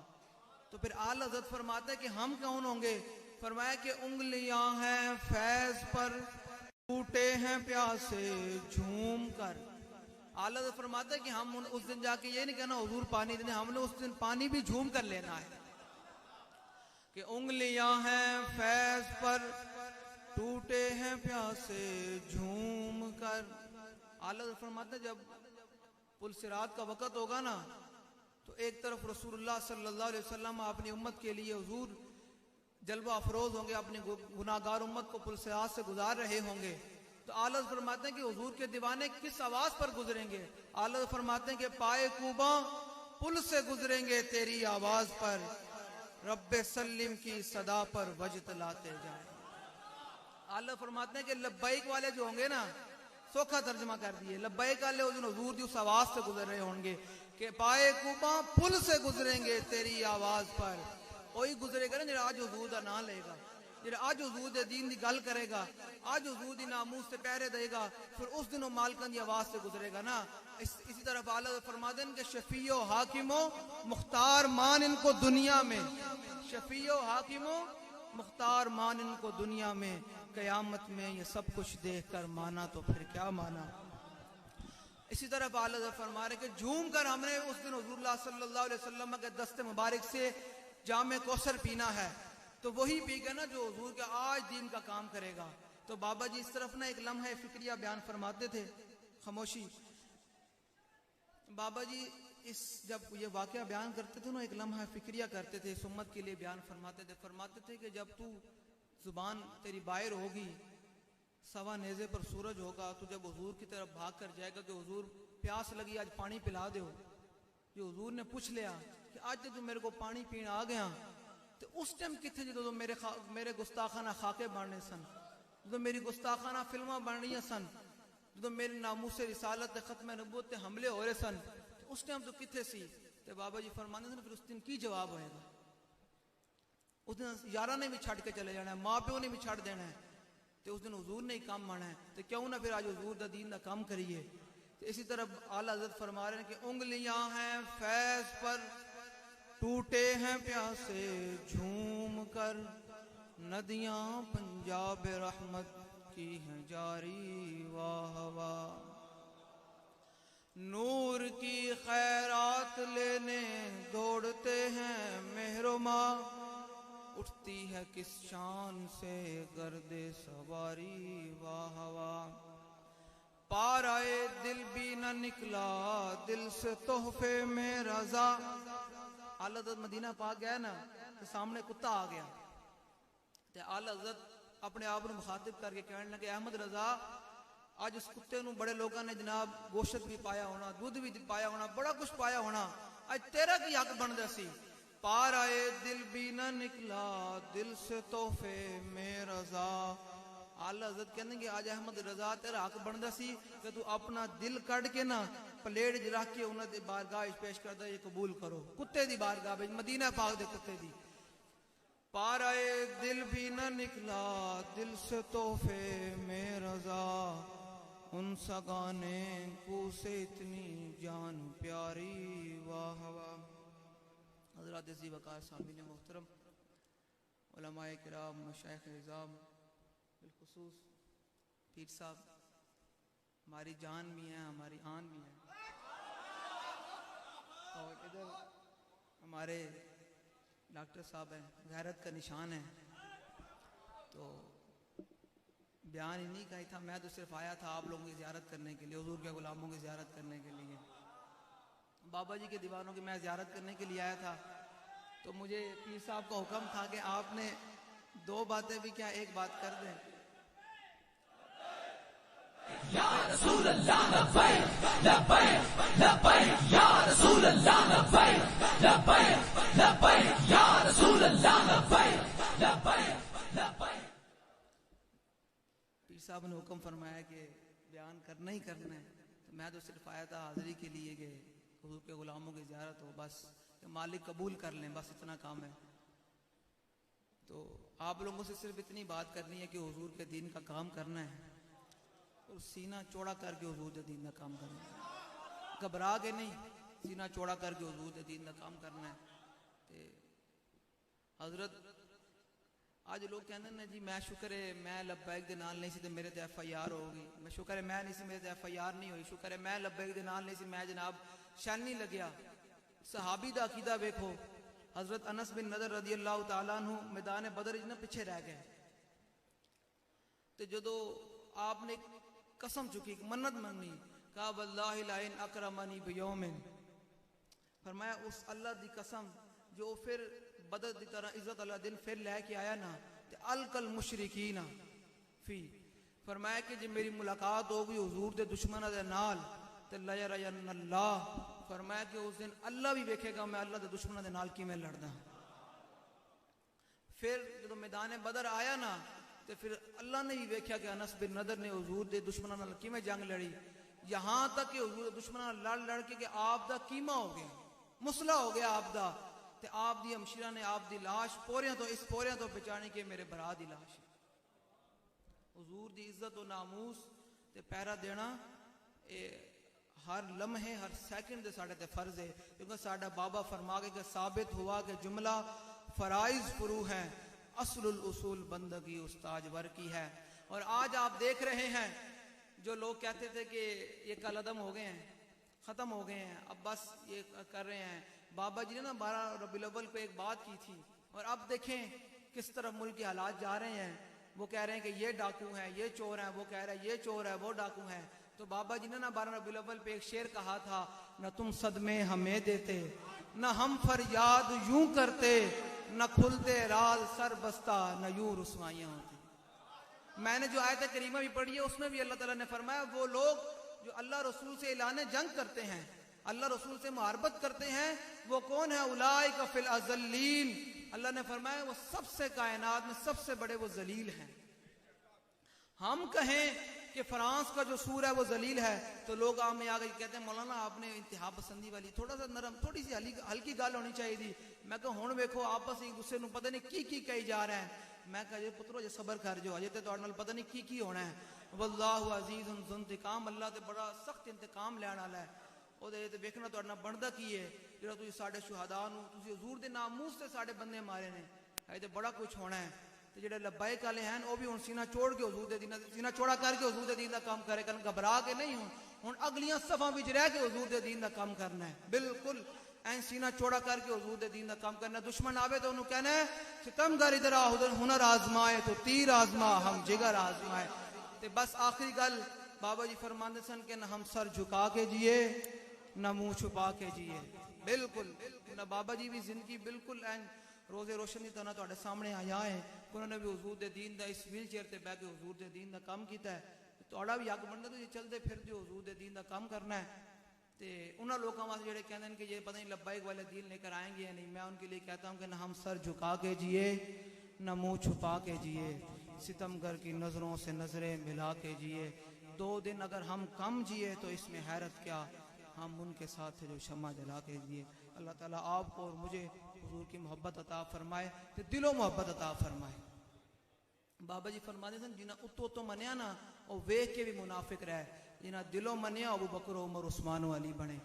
तो फिर आला हज़रत फरमाते हैं कि हम कौन होंगे? फरमाया कि उंगलियां हैं फैज़ पर टूटे हैं प्यासे झूम कर। आला हज़रत फरमाते हैं कि हम उस दिन जाके ये नहीं कहना हुज़ूर पानी देने, हमने उस दिन पानी भी झूम कर लेना है। कि उंगलियां हैं फैज़ पर टूटे हैं प्यासे झूम कर। आला हज़रत फरमाते हैं जब पुल सिरात का वक़्त होगा ना, तो एक तरफ रसूलुल्लाह सल्लल्लाहु अलैहि वसल्लम अपनी उम्मत के लिए हुज़ूर जलवा अफरोज होंगे, अपनी गुनाहगार उम्मत को पुल सिरात से गुजार रहे होंगे। तो आला हज़रत फरमाते हैं कि हुज़ूर के दीवाने किस आवाज पर गुजरेंगे? आला हज़रत फरमाते हैं कि पाए कूबा पुल से गुजरेंगे तेरी आवाज पर, रब्बे सल्लिम की सदा पर वजत लाते जाए। आला फरमाते हैं कि लब्बैक वाले जो होंगे ना, सोखा तर्जमा कर दिए, लब्बैक वाले हुज़ूर की उस आवाज से गुजर रहे होंगे कि पाए कूबा पुल से गुजरेंगे तेरी आवाज पर। कोई गुजरेगा ना जो आज हुज़ूर दा नाम लेगा, जो आज हुज़ूर दे दीन दी गल करेगा, आज हुज़ूर दी नामूस से पहरे देगा, फिर उस दिन वो मालकन दी आवाज से गुजरेगा ना। इसी तरफ आला फरमा दें कि शफीओ हाकिमो मुख्तार मान इनको दुनिया में, शफीओ हाकिमो मुख्तार मान इनको दुनिया में, कयामत में ये सब कुछ देख कर माना तो फिर क्या माना। इसी तरफ आला फरमा रहे कि झूम कर हमने उस दिन हुज़ूर सल्लल्लाहु अलैहि वसल्लम के दस्ते मुबारक से जामे कौसर पीना है, तो वही पीगा ना जो हुज़ूर का आज दीन का काम करेगा। तो बाबा जी इस तरफ ना एक लम्हा फिक्रिया बयान फरमाते थे, खामोशी। बाबा जी इस जब ये वाक़या बयान करते थे ना, एक लम्हा फिक्रिया करते थे, इस उम्मत के लिए बयान फरमाते थे कि जब तू जुबान तेरी बाहर होगी, सवा नेज़े पर सूरज होगा, तो जब हुज़ूर की तरफ भाग कर जाएगा कि हुज़ूर प्यास लगी आज पानी पिला दो, जो हुज़ूर ने पूछ लिया कि आज तो मेरे को पानी पीना आ गया, तो उस टाइम कितने जो मेरे गुस्ताखाना खाके बनने सन, जो मेरी गुस्ताखाना फिल्मा बन रही सन, जो मेरे नामूस रिसालत खत्म नबूवत हमले हो रहे सन, तो उस टाइम तो कितने सी। तो बाबा जी फरमाते थे फिर उस दिन की जवाब होएगा? उस दिन यारा ने भी छड़ के चले जाना है, माँ प्यो ने भी छड़ देना है, तो उस दिन हुज़ूर ने ही काम माना है, तो क्यों ना फिर आज हुज़ूर दा दीन दा काम करिए। तो इसी तरफ आला हज़रत फरमा रहे हैं कि उंगलियां हैं फैज़ पर टूटे हैं प्यासे झूम कर, नदियां पंजाब रहमत की हैं जारी वाह वाह। नूर की खैरात लेने दौड़ते हैं मेहरमा, उठती है किस शान से गर्दे सवारी वाह वाह। पाराए दिल भी न निकला दिल से तोहफे में रजा, आला हज़रत मदीना पाक गया ना तो सामने कुत्ता आ गया ते आला हज़रत अपने आप को मुखातिब करके कहने लगे अहमद रजा आज उस कुत्ते नूं बड़े लोगों ने जनाब गोश्त भी पाया होना, दूध भी पाया होना, बड़ा कुछ पाया होना, आज तेरा की हक बनदा सी। पार आए दिल भी ना निकला दिल से तोहफे में रजा। आला हज़रत कहने आज अहमद रजा तेरा हक बनदा सी कि तू अपना दिल कट के ना प्लेट च रख के उन्हां दी बारगाह पेश करदा, ये कबूल करो। कुत्ते दी बारगाह विच, मदीना पाक दे कुत्ते दी। पार आए दिल भी न निकला दिल से तोहफे में रजा, उन सगाने को से इतनी जान प्यारी वाह वाह। हज़रात अज़ीज़ वक़ार सामीन मोहतरम, उलमाए किराम, मशाइख़ निज़ाम, बिलखुसूस पीर साहब, हमारी जान भी है, हमारी आन भी है। और इधर हमारे डॉक्टर साहब हैं, गैरत का निशान है। तो बयान इन्हीं का ही था, मैं तो सिर्फ आया था आप लोगों की ज़ियारत करने के लिए, हुजूर के गुलामों की ज़ियारत करने के लिए, बाबा जी के दीवानों की मैं ज़ियारत करने के लिए आया था। तो मुझे पीर साहब का हुक्म था कि आपने 2 बातें भी क्या एक बात कर दें। या रसूल अल्लाह लब्बैक लब्बैक लब्बैक या रसूल अल्लाह लब्बैक लब्बैक लब्बैक या रसूल अल्लाह लब्बैक लब्बैक लब्बैक। पीर साहब ने हुक्म फरमाया कि बयान करना ही करना है। तो मैं तो सिर्फ आया था हाजिरी के लिए कि हुजूर के गुलामों की ज़ियारत हो, बस मालिक कबूल कर लें, बस इतना काम है। तो आप लोगों से सिर्फ इतनी बात करनी है कि हुजूर के दीन का काम करना है और सीना चौड़ा करके हुजूर के दीन का काम करना है, घबरा के नहीं, सीना चौड़ा करके हुजूर के दीन का काम करना है। ते हजरत आज लोग कहते हैं जी मैं शुक्र है मैं लब्बैक दे नाल नहीं सी ते मेरे ते FIR होगी, मैं शुक्र है मैं नहीं सी मेरे ते FIR नहीं हुई, शुक्र है मैं लब्बैक दे नाल नहीं सी मैं जनाब शैल नहीं लग्या। सहाबी दा अकीदा देखो, हजरत अनस बिन नदर रदी अल्लाह तआला अन्हु मैदान बदर इतना पीछे रह गए। तो जो आपने कसम चुकी, मन्नत मांगी, कहा वल्लाहि ला इन अकरमनी बियौमिन, फरमाया उस अल्लाह दी कसम जो फिर बदर दी तरह इज्जत वाला दिन फिर लेके आया ना, ते अलकल मुशरिकीना फी, फरमाया कि जब मेरी मुलाकात होगी हुजूर दे दुश्मनां दे नाल ते लयरयन्नल्लाह, फरमाया कि उस दिन अल्लाह भी देखेगा मैं अल्लाह दे दुश्मनां दे नाल किवें लड़दा। फिर जब मैदान बदर आया ना तो फिर अल्लाह ने भी देखा कि अनस बिन नदर ने हुजूर दे दुश्मनां नाल किवें जंग लड़ी, यहां तक कि हुजूर दे दुश्मनां नाल लड़ लड़ के आप दा कीमा हो गया, मुसला हो गया आप दा, ते आप दी हमशीरा ने आप दी लाश पोरियां तो इस पोरियां तो पहचानी कि मेरे भरा दी लाश है। हुजूर दी इज्जत और नामूस ते पहरा देना हर लम्हे हर सेकंड दे साडे ते फर्ज है, क्योंकि साडा बाबा फरमा के साबित हुआ कि जुमला फराइज फुरू है, असलुल उसूल बंदगी उस्ताज वर की है। और आज आप देख रहे हैं जो लोग कहते थे कि ये कलअदम हो गए हैं, खत्म हो गए हैं, अब बस ये कर रहे हैं। बाबा जी ने ना 12 रबीउल अव्वल को एक बात की थी और अब देखें किस तरफ मुल्क के हालात जा रहे हैं। वो कह रहे हैं कि ये डाकू हैं, ये चोर हैं, वो कह रहा है ये चोर है, वो डाकू हैं। तो बाबा जी ने ना 12 रबीउल अव्वल पे एक शेर कहा था, न तुम सदमे हमें देते, न हम फरियाद यूं करते, न खुलते राज सर बस्ता, न यूं रुसवाइयां होती। मैंने जो आयत करीमा भी पढ़ी है उसमें भी अल्लाह ताला ने फरमाया वो लोग जो अल्लाह रसूल से ऐलान जंग करते हैं, अल्लाह रसूल से मुहारबत करते हैं, वो कौन है? उलाइका फिल अज़ल्लीन। अल्लाह ने फरमाया वो सबसे कायनात में सबसे बड़े वो जलील हैं। हम कहें कि फ्रांस का जो सूर है वो जलील है तो लोग आम में आगे कहते हैं मौलाना आपने इंतहा पसंदी वाली थोड़ा सा नरम थोड़ी सी हल्की गल होनी चाहिए थी। मैं कहा हुण वेखो आपस एक दूसरे को पता नहीं की कही जा रहा है। मैं कहा जे पुत्रो जे सबर कर जो अजे तो तुहाडे नाल पता नहीं की होना है। वल्लाहु अजीजुन ज़ुंतिकाम, अल्लाह ते बड़ा सख्त इंतकाम लैण वाला है। ओदे ते वेखना तुहाडे नाल बनदा की है जेड़ा तुसीं साडे शुहदा नूं तुसीं हुजूर दे नामूस ते साडे बंदे मारे ने। अजे ते बड़ा कुछ होना है। ते जेड़े लब्बैक वाले हैं वो भी हुण सीना छोड़ के हुजूर दे दीन सीना चौड़ा करके हुजूर दे दीन दा काम करे करन, घबरा के नहीं हुण अगलियां सफां विच रह के हुजूर दे दीन दा काम करना है। बिल्कुल ऐ सीना चौड़ा करके हुजूर दे दीन दा काम करना। दुश्मन आवे तो उन्होंने कहना है सितमगर इधर आ हुनर आजमाए तो तीर आजमा हम जिगर आजमाए। ते बस आखिरी गल बाबा जी फरमाते सन कि न हम सर झुका के जिए न मुंह छुपा के जिए। बिल्कुल जनाब बाबा जी भी जिंदगी बिल्कुल रोजे रोशन की तरह तुहाडे सामने आया है। उन्होंने भी हुजूर दे दीन दा इस व्हील चेयर ते बैठ के हुजूर दे दीन दा काम कीता है। तुहाडा भी हक बनदा तुसीं चलदे फिरदे हुजूर दे दीन दा काम करना है। ते उन्होंने लोगों वास्ते जेडे कहते हैं कि ये पता नहीं लब्बाइक वाले दीन लेकर आएंगे या नहीं, मैं उनके लिए कहता हूँ कि ना हम सर झुका के जिए न मुंह छुपा के जिए, सितमगर की नजरों से नजरें मिला के जिए। 2 दिन अगर हम कम जिए तो इसमें हैरत क्या, हम उनके साथ थे जो शम्मा जला के जिए। अल्लाह ताला आपको और मुझे हुजूर की मोहब्बत अता फरमाए, तो दिलो मोहब्बत अता फरमाए। बाबा जी फरमाते सन जिन्हें उतो तो मनिया ना वो वेख के भी मुनाफिक रहे, जिन्हें दिलो मनिया अबू बकर उमर उस्मान अली बने।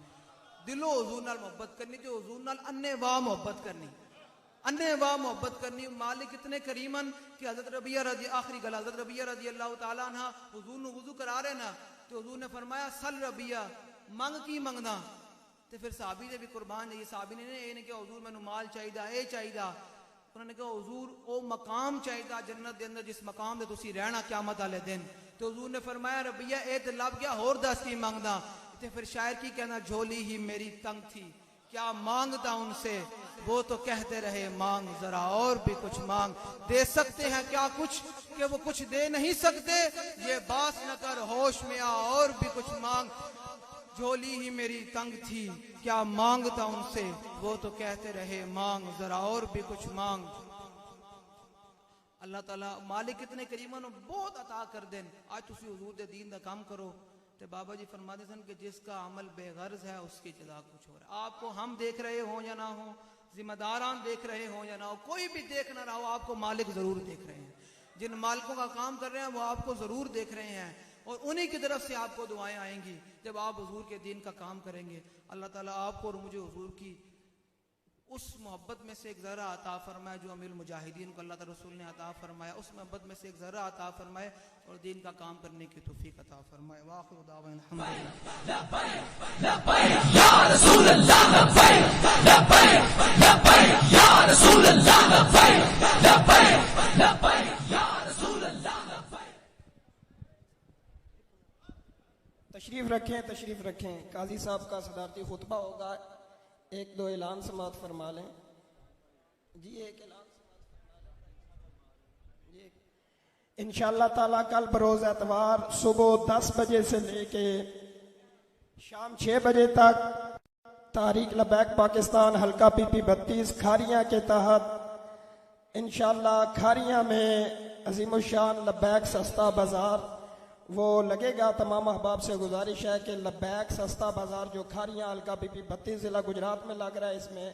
दिलो हुजूर नाल मोहब्बत करनी तो हुजूर नाल अन्ने वाह मोहब्बत करनी, अन्ने वाह मोहब्बत करनी। मालिक इतने करीमन कि हजरत रबिया रजी आखिरी गल हजरत रबिया रजी अल्लाह तआला अन्हा हुजूर नु वुजू करा रहे ना, तो हुजूर ने फरमाया सल रबिया मंग की मंगना। तो फिर साहबी ने भी कुर्बान जाइए, साहबी ने ये नहीं कहा हुजूर मैनू माल चाहिए ये चाहिए, उन्होंने कहा हुजूर ओ मकाम चाहिए जन्नत के अंदर जिस मकाम से तुसी रहना क़यामत वाले दिन। तो हुजूर ने फरमाया रबिया ए तो लब गया होर दस की मंगदा। तो फिर शायर की कहना झोली ही मेरी तंग थी क्या मांगता उनसे, वो तो कहते रहे मांग जरा और भी कुछ मांग, दे सकते हैं क्या कुछ कि वो कुछ दे नहीं सकते, ये बात न कर होश में आ और भी कुछ मांग। झोली ही मेरी तंग थी क्या मांगता उनसे, वो तो कहते रहे मांग जरा और भी कुछ मांग। अल्लाह ताला मालिक इतने करीमन बहुत अता कर देन। आज तुसी हुजूर दे दीन दा काम करो तो बाबा जी फरमाते सन कि जिसका अमल बेगर्ज है उसकी जज़ा कुछ हो रहा है। आपको हम देख रहे हो या ना हो, जिम्मेदारान देख रहे हो या ना हो, कोई भी देख ना रहा हो, आपको मालिक जरूर देख रहे हैं। जिन मालिकों का काम कर रहे हैं वो आपको जरूर देख रहे हैं और उन्हीं की तरफ से आपको दुआएं आएंगी जब आप हुजूर के दीन का काम करेंगे। अल्लाह ताला आपको और मुझे हुजूर की उस मोहब्बत में से एक ज़रा अता फरमाए जो अमीरुल मुजाहिदीन को अल्लाह ताला रसूल ने अता फरमाया, उस मोहब्बत में से एक ज़रा अता फरमाए और दीन का काम करने की तौफीक अता फरमाए। वाखिर दावाना तशरीफ रखें, तशरीफ रखें। काजी साहब का सदारती खुतबा होगा, 1-2 ऐलान समात फरमा लें जी। एक ऐलान जी, इंशाअल्लाह ताला कल बरोज एतवार सुबह 10 बजे से लेके शाम 6 बजे तक तारीख लबैक पाकिस्तान हल्का PP 32 खारियां के तहत इंशाअल्लाह खारियां में अजीमुशान लबैक सस्ता बाजार वो लगेगा। तमाम अहबाब से गुजारिश है कि लबैक सस्ता बाजार जो खारियां हल्का PP 32 जिला गुजरात में लग रहा है इसमें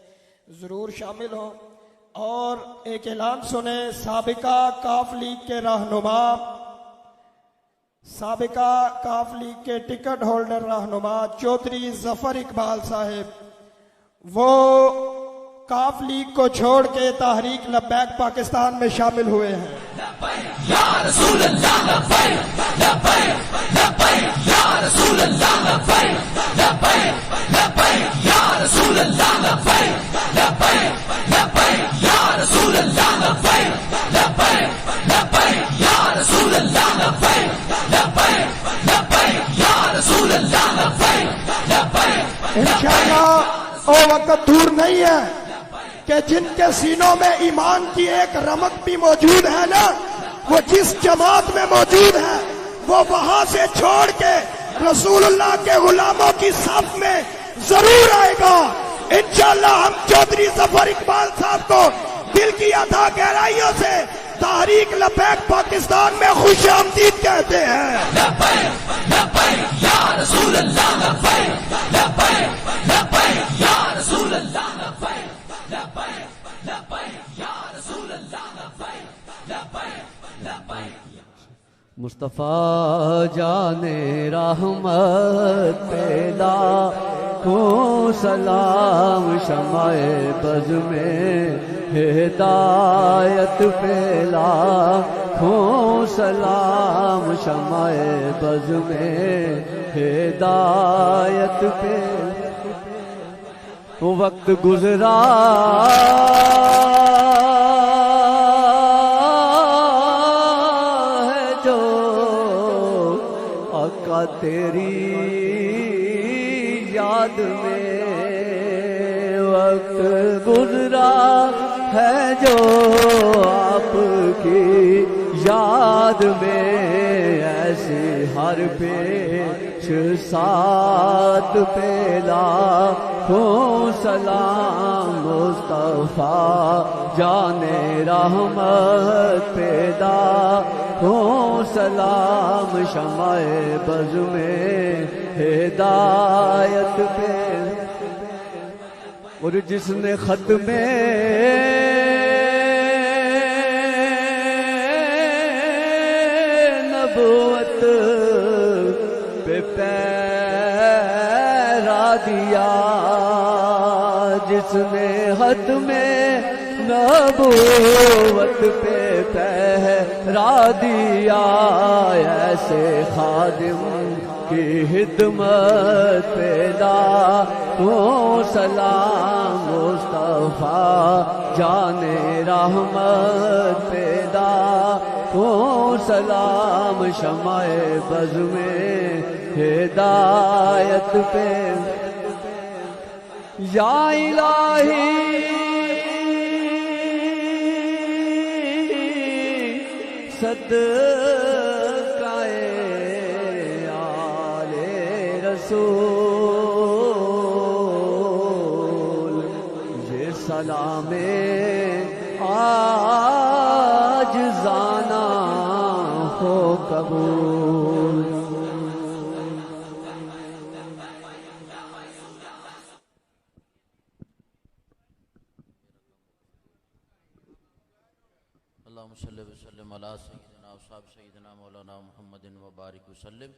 ज़रूर शामिल हो। और एक ऐलान सुने, साबिका काफ लीग के रहनुमा, साबिका काफ लीग के टिकट होल्डर रहनुमा चौधरी जफर इकबाल साहिब वो काफ लीग को छोड़ के तहरीक लबैक पाकिस्तान में शामिल हुए हैं। या रसूल अल्लाह लब्बैक लब्बैक लब्बैक या रसूल अल्लाह लब्बैक लब्बैक लब्बैक या रसूल अल्लाह लब्बैक लब्बैक लब्बैक या रसूल अल्लाह लब्बैक लब्बैक लब्बैक या रसूल अल्लाह लब्बैक लब्बैक लब्बैक या रसूल अल्लाह लब्बैक लब्बैक। इंशाअल्लाह वो वक्त दूर नहीं है कि जिनके सीनों में ईमान की एक रमक भी मौजूद है ना, वो जिस जमात में मौजूद है वो वहां से छोड़ के रसूलुल्लाह के गुलामों की सफ में जरूर आएगा। इंशाअल्लाह हम चौधरी जफर इकबाल साहब को दिल की अथा गहराइयों से तहरीक लबैक पाकिस्तान में खुश आमदीद कहते हैं। लब्बैक लब्बैक या रसूल अल्लाह लब्बैक लब्बैक लब्बैक या रसूल अल्लाह लब्बैक लब्बैक लब्बैक या रसूल अल्लाह लब्बैक लब्बैक लब्बैक। मुस्तफा जाने रहमत पेला को सलाम शमाए बज़ में हिदायत पेला को सलाम शमाए बज़ में हिदायत पे वक्त गुजरा है जो आका तेरी याद में वक्त गुजरा है जो आपकी याद में, ऐसे हर पेश साथ पे लाखों सलाम मुस्तफा जाने रहमत पैदा हो सलाम शमाए बज़ में हिदायत पे। और जिसने खत में नबूवत पे पैरा दिया, जिसने खत में नबूवत पे पहरा दिया, ऐसे खादिम की हिदमत पैदा हो सलाम मुस्तफा जाने रहमत पैदा हो सलाम शमाए बज़ में हिदायत पे। या इलाही सदकाए आले रसूल, ये सलामे आज जाना हो कबूल। अल्लाहुम्मा सल्लि व सल्लिम अला सय्यिदिना व सय्यिदिना मौलाना मुहम्मदिन व बारिक व सल्लिम।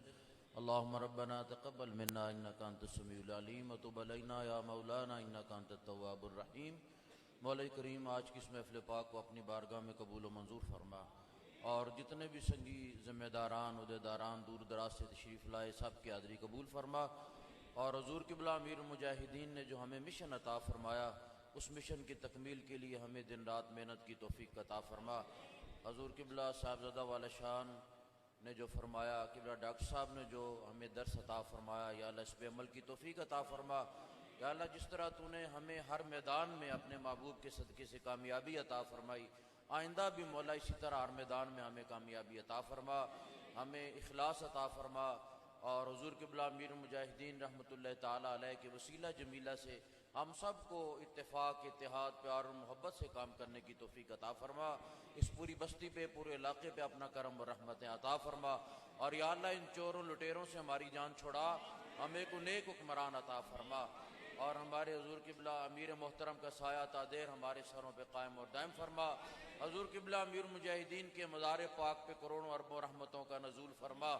अल्लाहुम्मा रब्बना तक़ब्बल मिन्ना इन्नका अंतस समीउल अलीम व तुब अलैना या मौलाना इन्नका अंतत तव्वाबुर रहीम। मौला करीम आज की इस महफ़िल पाक को अपनी बारगाह में कबूल व मंजूर फरमा, और जितने भी संगी ज़िम्मेदारान उहदेदारान दूर दराज से तशरीफ़ लाए सब की हाज़िरी कबूल फरमा। और हुज़ूर क़िबला अमीरुल मुजाहिदीन ने जो हमें मिशन अता फरमाया, उस मिशन की तकमील के लिए हमें दिन रात मेहनत की तौफ़ीक़ अता फरमा। हुज़ूर क़िबला साहबज़ादा वाला शान ने जो फरमाया, क़िबला डॉक्टर साहब ने जो हमें दर्स अता फरमाया, या अल्लाह इस पे अमल की तौफ़ीक़ अता फरमा। या अल्लाह जिस तरह तूने हमें हर मैदान में अपने महबूब के सदक़े से कामयाबी अता फरमाई, आइंदा भी मौला इसी तरह हर मैदान में हमें कामयाबी अता फरमा, हमें इखलास अता फरमा। और हुज़ूर क़िबला अमीरुल मुजाहिदीन रहमतुल्लाह ताला अलैह के वसीला जमीला से हम सब को इत्तेफाक, इत्तेहाद, प्यार और मोहब्बत से काम करने की तौफ़ीक़ अता फरमा। इस पूरी बस्ती पे, पूरे इलाके पे अपना करम और रहमतें अता फरमा। और या अल्लाह इन चोरों लुटेरों से हमारी जान छुड़ा, हमें को नेक हुक्मरान अता फरमा। और हमारे हुज़ूर क़िबला अमीर मोहतरम का साया तादेर हमारे सरों पे कायम और दायम फरमा। हुज़ूर क़िबला अमीरुल मुजाहिदीन के मज़ार पाक पे करोड़ों अरबों रहमतों का नज़ूल फरमा।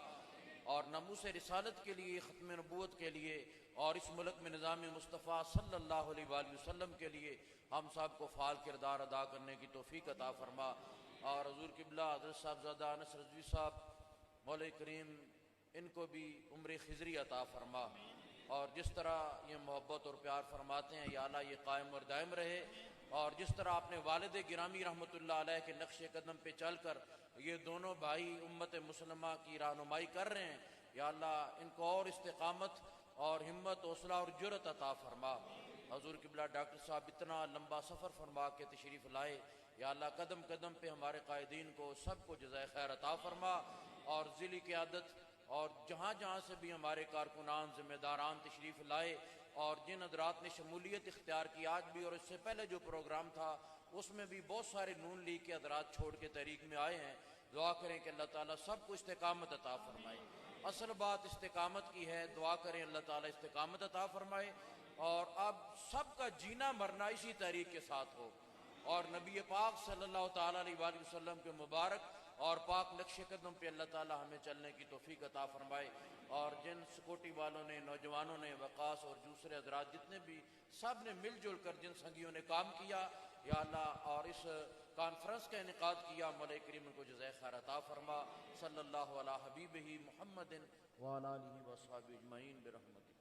और नमूस रिसालत के लिए, ख़त्म नबूवत के लिए, और इस मुल्क में निज़ाम मुस्तफ़ा सल्लल्लाहु अलैहि वसल्लम के लिए हम सब को फ़ाल किरदार अदा करने की तौफ़ीक़ अता फरमा। और हुज़ूर क़िबला हज़रत साहबज़ादा अनस रज़वी साहब मौला करीम इनको भी उम्र खिज़री अता फरमा। और जिस तरह ये मोहब्बत और प्यार फरमाते हैं, या अल्लाह ये कायम और दायम रहे। और जिस तरह अपने वालिद गिरामी रहमतुल्लाह अलैह के नक्शे कदम पे चल कर ये दोनों भाई उम्मत मुसलमा की रहनुमाई कर रहे हैं, या अल्लाह इनको और इस्तिकामत और हिम्मत, हौसला और जुर्रत अता फरमा। हुज़ूर क़िबला डॉक्टर साहब इतना लंबा सफ़र फरमा के तशरीफ़ लाए, या अल्लाह कदम कदम पे हमारे कायदीन को सबको जज़ाए खैर अता फरमा। और ज़िली क़यादत और जहाँ जहाँ से भी हमारे कारकुनान ज़िम्मेदारान तशरीफ़ लाए, और जिन हज़रात ने शमूलियत इख्तियार की आज भी, और इससे पहले जो प्रोग्राम था उसमें भी बहुत सारे नून लीग के हज़रात छोड़ के तहरीक में आए हैं। दुआ करें कि अल्लाह ताला सबको इस्तिकामत अता फरमाए। असल बात इस्तिकामत की है, दुआ करें अल्लाह ताला इस्तिकामत अता फरमाए। और अब सबका जीना मरना इसी तहरीक के साथ हो, और नबी पाक सल्लल्लाहु ताला अलैहि वसल्लम के मुबारक और पाक नक्शे कदम पे अल्लाह ताला हमें चलने की तौफ़ीक़ अता फरमाए। और जिन सिक्योरिटी वालों ने, नौजवानों ने, वक़ास और दूसरे हज़रात जितने भी सब ने मिलजुल कर जिन संगियों ने काम किया, या अल्लाह, और इस कॉन्फ्रेंस का इनेकाद किया, मौला करीम को जज़ाए खैर अता फरमा। सल्लल्लाहु अला हबीबिही मुहम्मदिन व अला आलिहि व अस्हाबिही अजमईन बिरहमतिही।